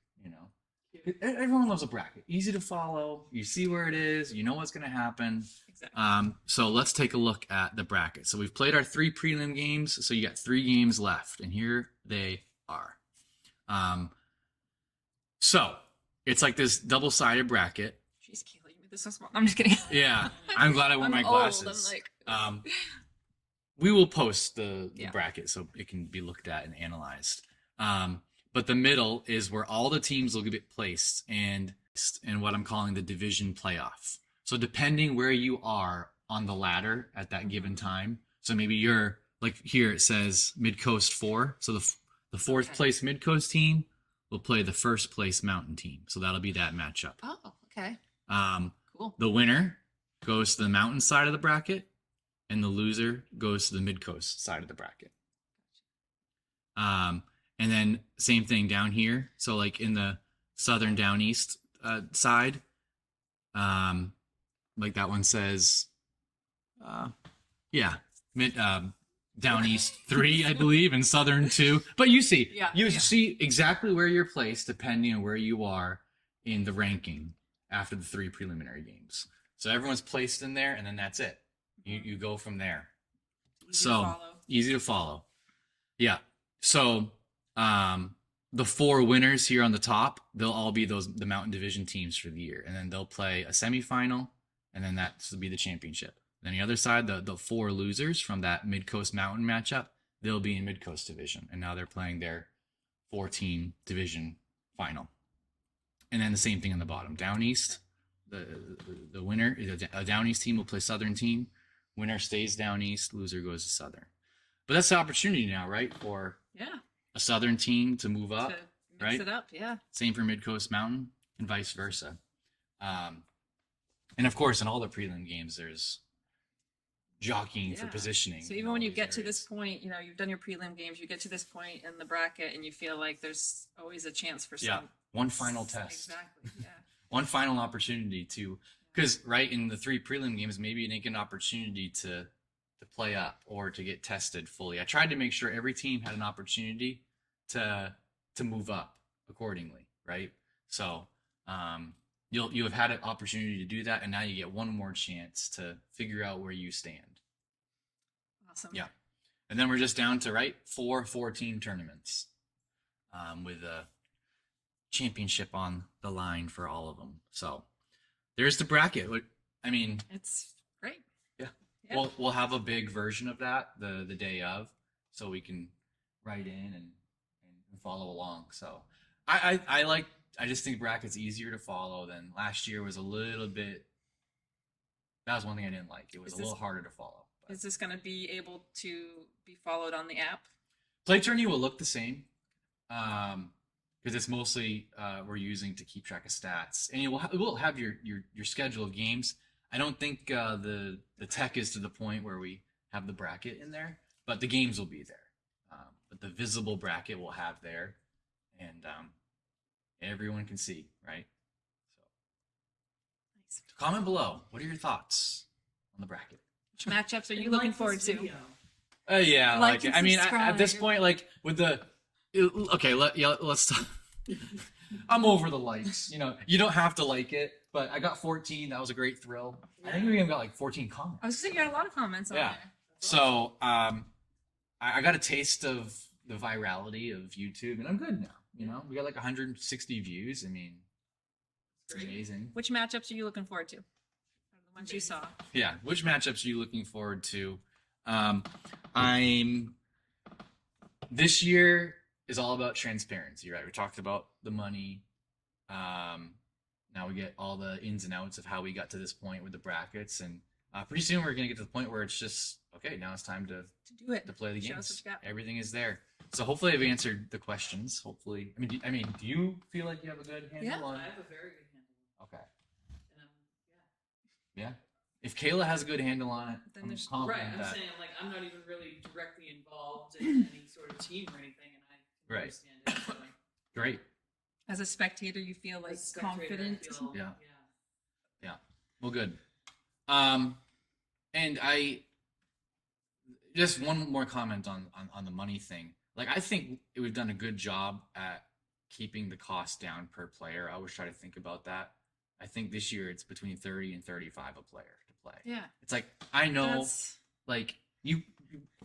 Speaker 1: Everyone loves a bracket. Easy to follow. You see where it is. You know what's going to happen.
Speaker 2: Exactly.
Speaker 1: So let's take a look at the bracket. So we've played our 3 prelim games. So you got 3 games left, and here they are. So it's like this double-sided bracket.
Speaker 2: Jeez, Kayla, you made this so small. I'm just kidding.
Speaker 1: Yeah, I'm glad I wore my
Speaker 2: I'm
Speaker 1: glasses.
Speaker 2: old. I'm like,
Speaker 1: We will post the
Speaker 2: Yeah.
Speaker 1: bracket so it can be looked at and analyzed. But the middle is where all the teams will get placed and what I'm calling the division playoff. So depending where you are on the ladder at that given time, so maybe you're like here it says Mid-Coast 4. So the 4th
Speaker 2: Okay.
Speaker 1: place Mid-Coast team will play the 1st place Mountain team. So that'll be that matchup.
Speaker 2: oh, okay. Cool.
Speaker 1: The winner goes to the Mountain side of the bracket, and the loser goes to the Mid-Coast side of the bracket. And then same thing down here. So like in the Southern Down East side, like that one says, Down East 3, I believe, and Southern 2. But you see,
Speaker 2: Yeah.
Speaker 1: see exactly where you're placed depending on where you are in the ranking after the 3 preliminary games. So everyone's placed in there, and then that's it. You go from there.
Speaker 2: Easy to follow.
Speaker 1: Easy to follow. Yeah. So the 4 winners here on the top, they'll all be the Mountain Division teams for the year, and then they'll play a semifinal, and then that will be the championship. Then the other side, the 4 losers from that Mid-Coast Mountain matchup, they'll be in Mid-Coast Division, and now they're playing their 4-team division final. And then the same thing on the bottom. Down East, the winner, a Down East team will play Southern team. Winner stays Down East, loser goes to Southern. But that's the opportunity now, right, for
Speaker 2: Yeah.
Speaker 1: a Southern team to move up.
Speaker 2: To mix
Speaker 1: right?
Speaker 2: it up. Yeah.
Speaker 1: Same for Mid-Coast Mountain and vice versa. And of course, in all the prelim games, there's jockeying for
Speaker 2: Yeah.
Speaker 1: positioning.
Speaker 2: So
Speaker 1: in
Speaker 2: even
Speaker 1: all
Speaker 2: when you
Speaker 1: these
Speaker 2: get to
Speaker 1: areas.
Speaker 2: this point, you've done your prelim games, you get to this point in the bracket, and you feel like there's always a chance for
Speaker 1: Yeah.
Speaker 2: some.
Speaker 1: One final test.
Speaker 2: Exactly. Yeah.
Speaker 1: One final opportunity to, because right in the 3 prelim games, maybe you didn't get an opportunity to play up or to get tested fully. I tried to make sure every team had an opportunity to move up accordingly, right? So you'll have had an opportunity to do that, and now you get one more chance to figure out where you stand.
Speaker 2: Awesome.
Speaker 1: Yeah. And then we're just down to 4 14 tournaments with a championship on the line for all of them. So there's the bracket. I mean,
Speaker 2: It's great.
Speaker 1: Yeah.
Speaker 2: Yeah.
Speaker 1: We'll have a big version of that the day of, so we can write in and follow along. So I just think bracket's easier to follow than last year was a little bit. That was one thing I didn't like. It was
Speaker 2: Is
Speaker 1: a
Speaker 2: this-
Speaker 1: little harder to follow. But
Speaker 2: Is this going to be able to be followed on the app?
Speaker 1: Play tourney will look the same, because it's mostly we're using to keep track of stats, and we'll have your schedule of games. I don't think the tech is to the point where we have the bracket in there, but the games will be there. But the visible bracket we'll have there, and everyone can see, right?
Speaker 2: Nice.
Speaker 1: So comment below. What are your thoughts on the bracket?
Speaker 2: Which matchups are you
Speaker 3: And
Speaker 2: looking
Speaker 3: like
Speaker 2: forward
Speaker 3: this
Speaker 2: to?
Speaker 3: video.
Speaker 1: Yeah,
Speaker 2: Like
Speaker 1: like it.
Speaker 2: and
Speaker 1: I mean, at this
Speaker 2: subscribe.
Speaker 1: point, like with the okay, let's talk. I'm over the likes. You don't have to like it, but I got 14. That was a great thrill. I think we even got like 14 comments.
Speaker 2: I was saying you got a lot of comments on
Speaker 1: Yeah.
Speaker 2: there.
Speaker 1: So I got a taste of the virality of YouTube, and I'm good now. You know, we got like 160 views. I mean, it's
Speaker 3: Great.
Speaker 1: amazing.
Speaker 2: Which matchups are you looking forward to? Out of the ones you saw.
Speaker 1: Yeah. Which matchups are you looking forward to? I'm this year is all about transparency, right? We talked about the money. Now we get all the ins and outs of how we got to this point with the brackets, and pretty soon we're gonna get to the point where it's just okay. Now it's time to
Speaker 2: To do it.
Speaker 1: play the
Speaker 2: Show us
Speaker 1: games.
Speaker 2: what you got.
Speaker 1: Everything is there. So hopefully I've answered the questions. Hopefully, I mean, do you feel like you have a good handle
Speaker 2: Yeah.
Speaker 1: on?
Speaker 3: I have a very good handle.
Speaker 1: Okay.
Speaker 3: And
Speaker 1: Yeah. If Kayla has a good handle on it,
Speaker 2: Then
Speaker 1: I'm
Speaker 2: there's-
Speaker 1: confident
Speaker 3: I'm
Speaker 1: that.
Speaker 3: saying I'm not even really directly involved in any sort of team or anything, and I can
Speaker 1: Right.
Speaker 3: understand it. So,
Speaker 1: Great.
Speaker 2: As a spectator, you feel like
Speaker 3: as a spectator,
Speaker 2: confident.
Speaker 3: I feel,
Speaker 1: Yeah. Well, good. And I just one more comment on the money thing. Like, I think we've done a good job at keeping the cost down per player. I always try to think about that. I think this year it's between 30 and 35 a player to play.
Speaker 2: Yeah.
Speaker 1: It's like, I know,
Speaker 2: That's,
Speaker 1: like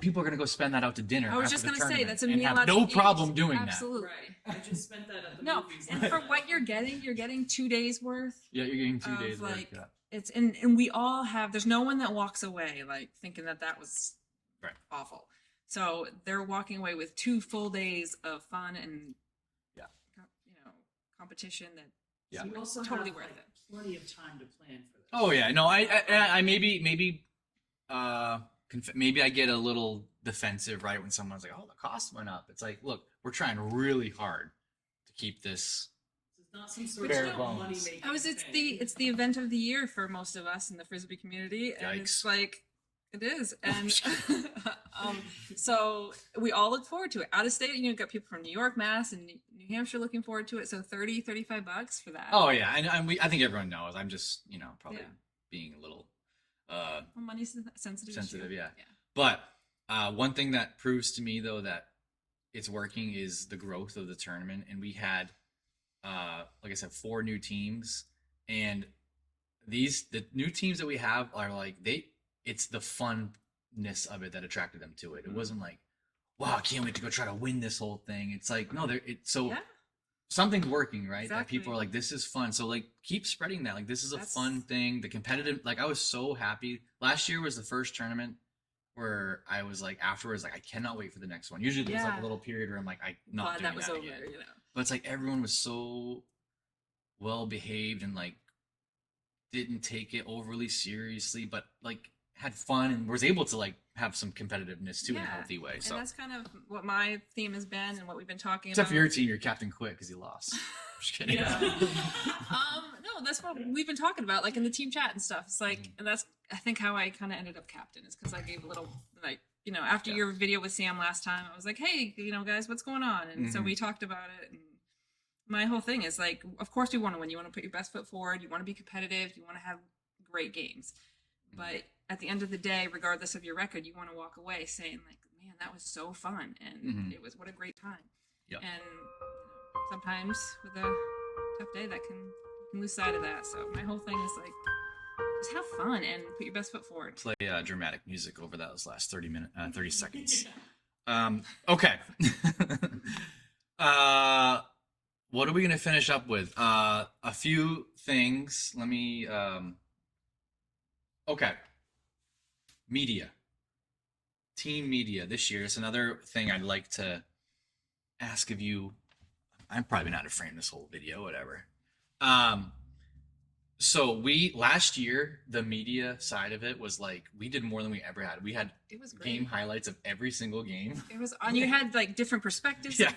Speaker 1: people are gonna go spend that out to dinner.
Speaker 2: I was
Speaker 1: after
Speaker 2: just
Speaker 1: the
Speaker 2: gonna say
Speaker 1: tournament
Speaker 2: that's a
Speaker 1: and
Speaker 2: meal
Speaker 1: have
Speaker 2: out
Speaker 1: no
Speaker 2: to eat.
Speaker 1: problem doing
Speaker 2: Absolutely.
Speaker 3: Right. I just spent that at the
Speaker 2: No,
Speaker 3: movies.
Speaker 2: and for what you're getting 2 days worth.
Speaker 1: that. Yeah, you're getting 2
Speaker 2: Of,
Speaker 1: days worth.
Speaker 2: like,
Speaker 1: Yeah.
Speaker 2: It's and we all have. There's no one that walks away like thinking that was
Speaker 1: Right.
Speaker 2: awful. So they're walking away with 2 full days of fun and
Speaker 1: Yeah.
Speaker 2: competition that
Speaker 1: Yeah.
Speaker 3: You also
Speaker 2: Totally
Speaker 3: have,
Speaker 2: worth
Speaker 3: like,
Speaker 2: it.
Speaker 3: plenty of time to plan for this.
Speaker 1: Oh yeah, no, I maybe maybe I get a little defensive right when someone's like, "Oh, the cost went up." It's like, look, we're trying really hard to keep this.
Speaker 3: It's not some sort
Speaker 1: Bare
Speaker 3: of
Speaker 1: bones.
Speaker 3: money making.
Speaker 2: it's the event of the year for most of us in the frisbee community, and it's
Speaker 1: Yikes.
Speaker 2: like it is, and so we all look forward to it. Out of state, you've got people from New York, Mass, and New Hampshire looking forward to it. So $35 for that.
Speaker 1: Oh yeah, and I think everyone knows. I'm just probably
Speaker 2: Yeah.
Speaker 1: being a little
Speaker 2: Well, money's a sensitive.
Speaker 1: sensitive,
Speaker 2: issue.
Speaker 1: yeah. But one thing that proves to me though that it's working is the growth of the tournament, and we had, like I said, 4 new teams, and the new teams that we have are like it's the funness of it that attracted them to it. It wasn't like, wow, I can't wait to go try to win this whole thing. It's like, no,
Speaker 2: Yeah.
Speaker 1: something's working, right? That
Speaker 2: Exactly.
Speaker 1: people are like, this is fun. So like keep spreading that. Like this is a
Speaker 2: That's-
Speaker 1: fun thing. The competitive, like I was so happy. Last year was the first tournament where I was like afterwards, like I cannot wait for the next one. Usually there's like
Speaker 2: Yeah.
Speaker 1: a little period where I'm like, I'm not
Speaker 2: Glad
Speaker 1: doing
Speaker 2: that was
Speaker 1: that
Speaker 2: over.
Speaker 1: again. But it's like everyone was so well behaved and like didn't take it overly seriously, but like had fun and was able to like have some competitiveness too in a
Speaker 2: Yeah.
Speaker 1: healthy way. So
Speaker 2: And that's kind of what my theme has been and what we've been talking
Speaker 1: except
Speaker 2: about.
Speaker 1: for your team, your captain quit because he lost. Just kidding.
Speaker 3: Yeah.
Speaker 2: No, that's what we've been talking about, like in the team chat and stuff. It's like, and that's I think how I kind of ended up captain is because I gave a little like after
Speaker 1: Yeah.
Speaker 2: your video with Sam last time, I was like, hey, guys, what's going on? And so
Speaker 1: Mhm.
Speaker 2: we talked about it. And my whole thing is like, of course we want to win. You want to put your best foot forward. You want to be competitive. You want to have great games. But at the end of the day, regardless of your record, you want to walk away saying like, man, that was so fun, and
Speaker 1: Mhm.
Speaker 2: it was what a great time.
Speaker 1: Yep.
Speaker 2: And sometimes with a tough day, that you can lose sight of that. So my whole thing is like, just have fun and put your best foot forward.
Speaker 1: Play dramatic music over those last 30 seconds. Okay. What are we gonna finish up with? A few things. Let me. Okay. Media. Team media this year is another thing I'd like to ask of you. I'm probably not to frame this whole video, whatever. So last year the media side of it was like we did more than we ever had. We had
Speaker 2: It was great.
Speaker 1: game highlights of every single game.
Speaker 2: It was, and you had like different perspectives,
Speaker 1: Yeah.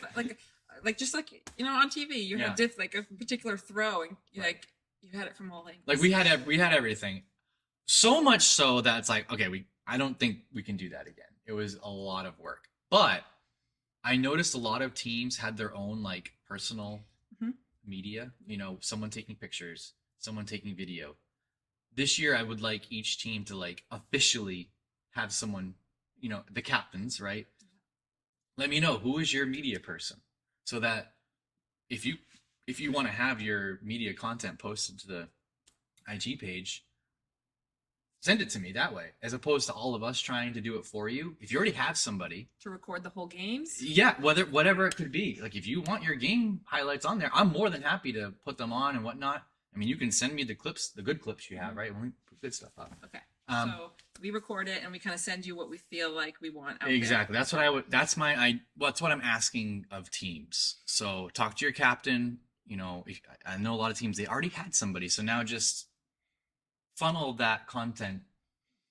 Speaker 2: like just like on TV, you
Speaker 1: Yeah.
Speaker 2: had like a particular throw, and like you had it from all angles.
Speaker 1: Like we had everything. So much so that it's like, okay, I don't think we can do that again. It was a lot of work. But I noticed a lot of teams had their own like personal
Speaker 2: Mhm.
Speaker 1: media, someone taking pictures, someone taking video. This year I would like each team to like officially have someone, the captains, right? Let me know who is your media person so that if you want to have your media content posted to the IG page, send it to me that way, as opposed to all of us trying to do it for you. If you already have somebody,
Speaker 2: To record the whole games.
Speaker 1: yeah, whatever it could be. Like if you want your game highlights on there, I'm more than happy to put them on and whatnot. I mean, you can send me the clips, the good clips you have, right? When we put good stuff up.
Speaker 2: Okay.
Speaker 1: Um,
Speaker 2: So we record it and we kind of send you what we feel like we want out
Speaker 1: Exactly. That's what I would. That's that's what I'm asking of teams. So talk to your captain. You know, I know a lot of teams they already had somebody, so now just funnel that content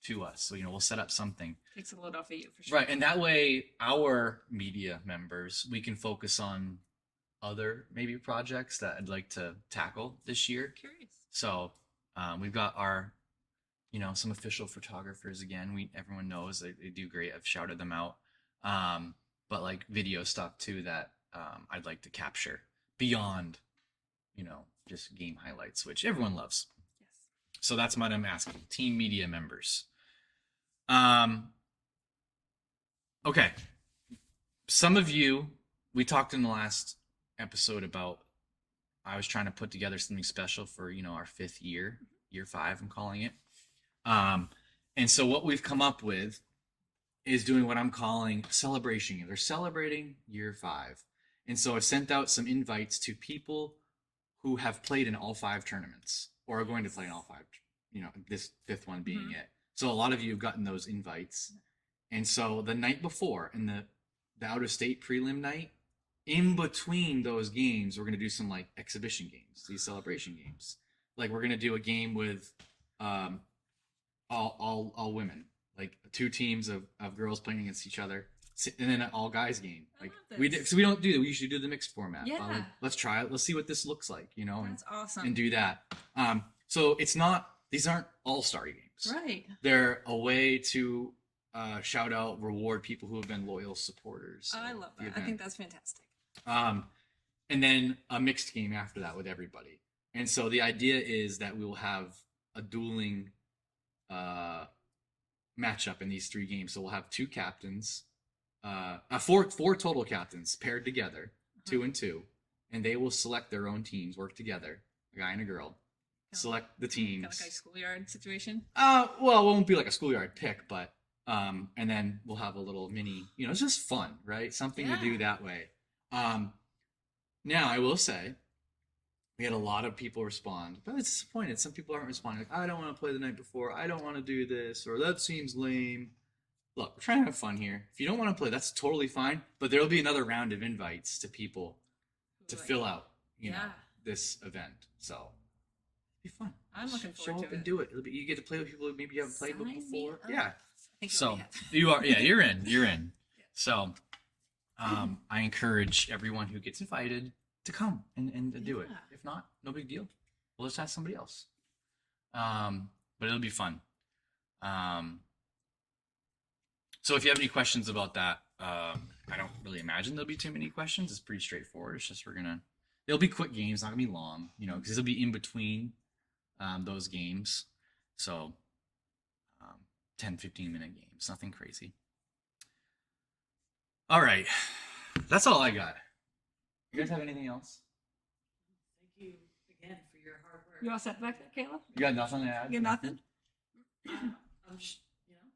Speaker 1: to us. So we'll set up something.
Speaker 2: there. Takes a load off of you for sure.
Speaker 1: Right, and that way our media members we can focus on other maybe projects that I'd like to tackle this year.
Speaker 2: Curious.
Speaker 1: So we've got our some official photographers again. Everyone knows they do great. I've shouted them out. But like video stuff too that I'd like to capture beyond just game highlights, which everyone loves.
Speaker 2: Yes.
Speaker 1: So that's what I'm asking. Team media members. Okay. Some of you, we talked in the last episode about I was trying to put together something special for our 5th year, year 5 I'm calling it. And so what we've come up with is doing what I'm calling celebration. They're celebrating year 5. And so I've sent out some invites to people who have played in all 5 tournaments or are going to play in all 5, this 5th one being it. So a lot of you have gotten those invites. And so the night before in the out of state prelim night, in between those games, we're going to do some like exhibition games, these celebration games. Like we're going to do a game with all women, like 2 teams of girls playing against each other, and then an all guys game. Like we don't do that. We usually do the mixed format.
Speaker 2: Yeah.
Speaker 1: Let's try it. Let's see what this looks like,
Speaker 2: That's awesome.
Speaker 1: and do that. So these aren't all-star games.
Speaker 2: Right.
Speaker 1: They're a way to shout out, reward people who have been loyal supporters.
Speaker 2: I love that. I think that's fantastic.
Speaker 1: And then a mixed game after that with everybody. And so the idea is that we will have a dueling matchup in these 3 games. So we'll have 2 captains, 4 total captains paired together, 2 and 2, and they will select their own teams, work together, a guy and a girl, select the teams.
Speaker 2: Kind of like a schoolyard situation.
Speaker 1: Well, it won't be like a schoolyard pick, but and then we'll have a little mini. It's just fun, right? Something to do that way. Now I will say, we had a lot of people respond, but it's disappointed. Some people aren't responding. Like, I don't want to play the night before. I don't want to do this, or that seems lame. Look, we're trying to have fun here. If you don't want to play, that's totally fine. But there will be another round of invites to people to fill out, this event. So it'll be fun.
Speaker 2: I'm looking
Speaker 1: Show
Speaker 2: forward
Speaker 1: up
Speaker 2: to
Speaker 1: and
Speaker 2: it.
Speaker 1: do it. You get to play with people who maybe you haven't played with
Speaker 2: Sign me
Speaker 1: before.
Speaker 2: up.
Speaker 1: Yeah.
Speaker 2: I think
Speaker 1: So
Speaker 2: we have.
Speaker 1: you are, you're in. You're in. So I encourage everyone who gets invited to come and do it.
Speaker 2: Yeah.
Speaker 1: If not, no big deal. We'll just ask somebody else. But it'll be fun. So if you have any questions about that, I don't really imagine there'll be too many questions. It's pretty straightforward. It's just they'll be quick games, not gonna be long, because it'll be in between those games. So 10, 15-minute games, nothing crazy. All right, that's all I got. You guys have anything else?
Speaker 3: Thank you again for your hard work.
Speaker 2: You all set back there, Caleb?
Speaker 1: You got nothing to add?
Speaker 2: You got nothing?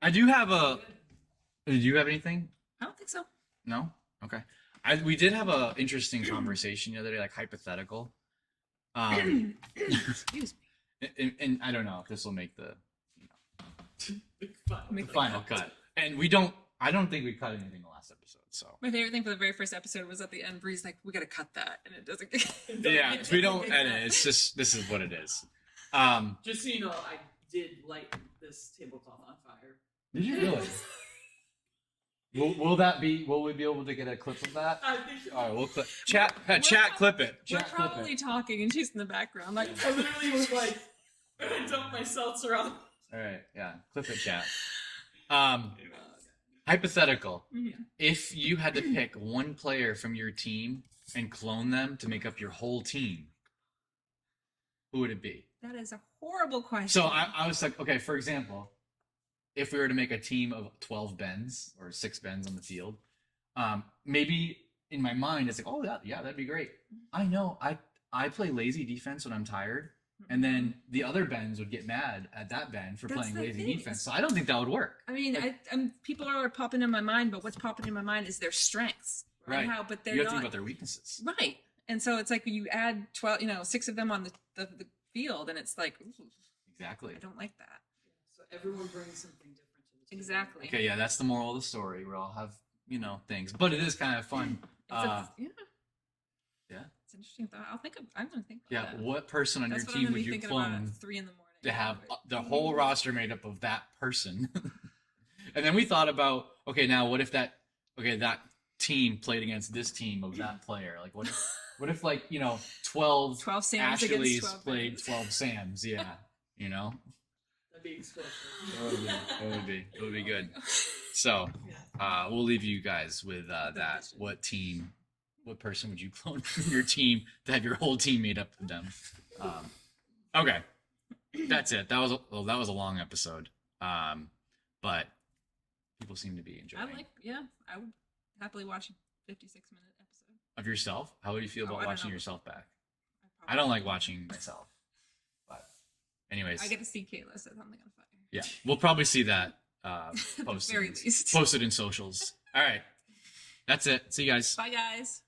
Speaker 1: I do have a. Do you have anything?
Speaker 2: I don't think so.
Speaker 1: No? Okay. We did have a interesting conversation the other day, like hypothetical.
Speaker 2: Excuse me.
Speaker 1: And I don't know if this will make the
Speaker 3: Fun.
Speaker 1: final cut. And I don't think we cut anything the last episode, so.
Speaker 2: My favorite thing for the very first episode was at the end, Bree's like, we gotta cut that, and it doesn't get.
Speaker 1: Yeah, we don't edit. It's just, this is what it is.
Speaker 3: Just so you know, I did light this tablecloth on fire.
Speaker 1: Did you really? Will we be able to get a clip of that?
Speaker 3: I think so.
Speaker 1: All right, we'll clip. Chat, clip it.
Speaker 2: We're
Speaker 1: Chat, clip
Speaker 2: probably
Speaker 1: it.
Speaker 2: talking, and she's in the background, like.
Speaker 3: I literally was like, I dumped my seltzer on.
Speaker 1: All right, yeah, clip it, chat. Hypothetical.
Speaker 2: Mm-hmm.
Speaker 1: If you had to pick one player from your team and clone them to make up your whole team, who would it be?
Speaker 2: That is a horrible question.
Speaker 1: So I was like, okay, for example, if we were to make a team of 12 Bens or 6 Bens on the field, maybe in my mind it's like, oh yeah, that'd be great. I know I play lazy defense when I'm tired, and then the other Bens would get mad at that Ben for
Speaker 2: That's
Speaker 1: playing
Speaker 2: the
Speaker 1: lazy
Speaker 2: thing.
Speaker 1: defense. So I don't think that would work.
Speaker 2: I mean, people are popping in my mind, but what's popping in my mind is their strengths,
Speaker 1: Right.
Speaker 2: And but they're
Speaker 1: You have to
Speaker 2: not
Speaker 1: think about their weaknesses.
Speaker 2: right. And so it's like you add 12, 6 of them on the field, and it's like, ooh,
Speaker 1: Exactly.
Speaker 2: I don't like that.
Speaker 3: So everyone brings something different to the table.
Speaker 2: Exactly.
Speaker 1: Okay, yeah, that's the moral of the story. We all have, things, but it is kind of fun.
Speaker 2: Yeah. It's an interesting thought. I'm gonna think about
Speaker 1: Yeah,
Speaker 2: that.
Speaker 1: what person on
Speaker 2: That's
Speaker 1: your
Speaker 2: what I'm
Speaker 1: team
Speaker 2: gonna
Speaker 1: would
Speaker 2: be
Speaker 1: you
Speaker 2: thinking about
Speaker 1: clone
Speaker 2: at 3 in the morning.
Speaker 1: to have the whole roster made up of that person? And then we thought about, okay, now what if that team played against this team of that player? Like, what if 12
Speaker 2: 12 Sams against
Speaker 1: Ashleys
Speaker 2: 12
Speaker 1: played
Speaker 2: Bens.
Speaker 1: 12 Sams? Yeah,
Speaker 3: That'd be explosive.
Speaker 1: it would be good. So, we'll leave you guys with that. What person would you clone from your team to have your whole team made up of them? Okay, that's it. That was a long episode, but people seem to be enjoying.
Speaker 2: I would happily watch a 56-minute episode.
Speaker 1: Of yourself? How would you feel
Speaker 2: I
Speaker 1: about
Speaker 2: don't
Speaker 1: watching
Speaker 2: know.
Speaker 1: yourself back? I don't like watching myself, but anyways,
Speaker 2: I get to see Kayla set something on fire.
Speaker 1: yeah, we'll probably see that
Speaker 2: At the
Speaker 1: posted,
Speaker 2: very least.
Speaker 1: posted in socials. All right, that's it. See you guys.
Speaker 2: Bye, guys.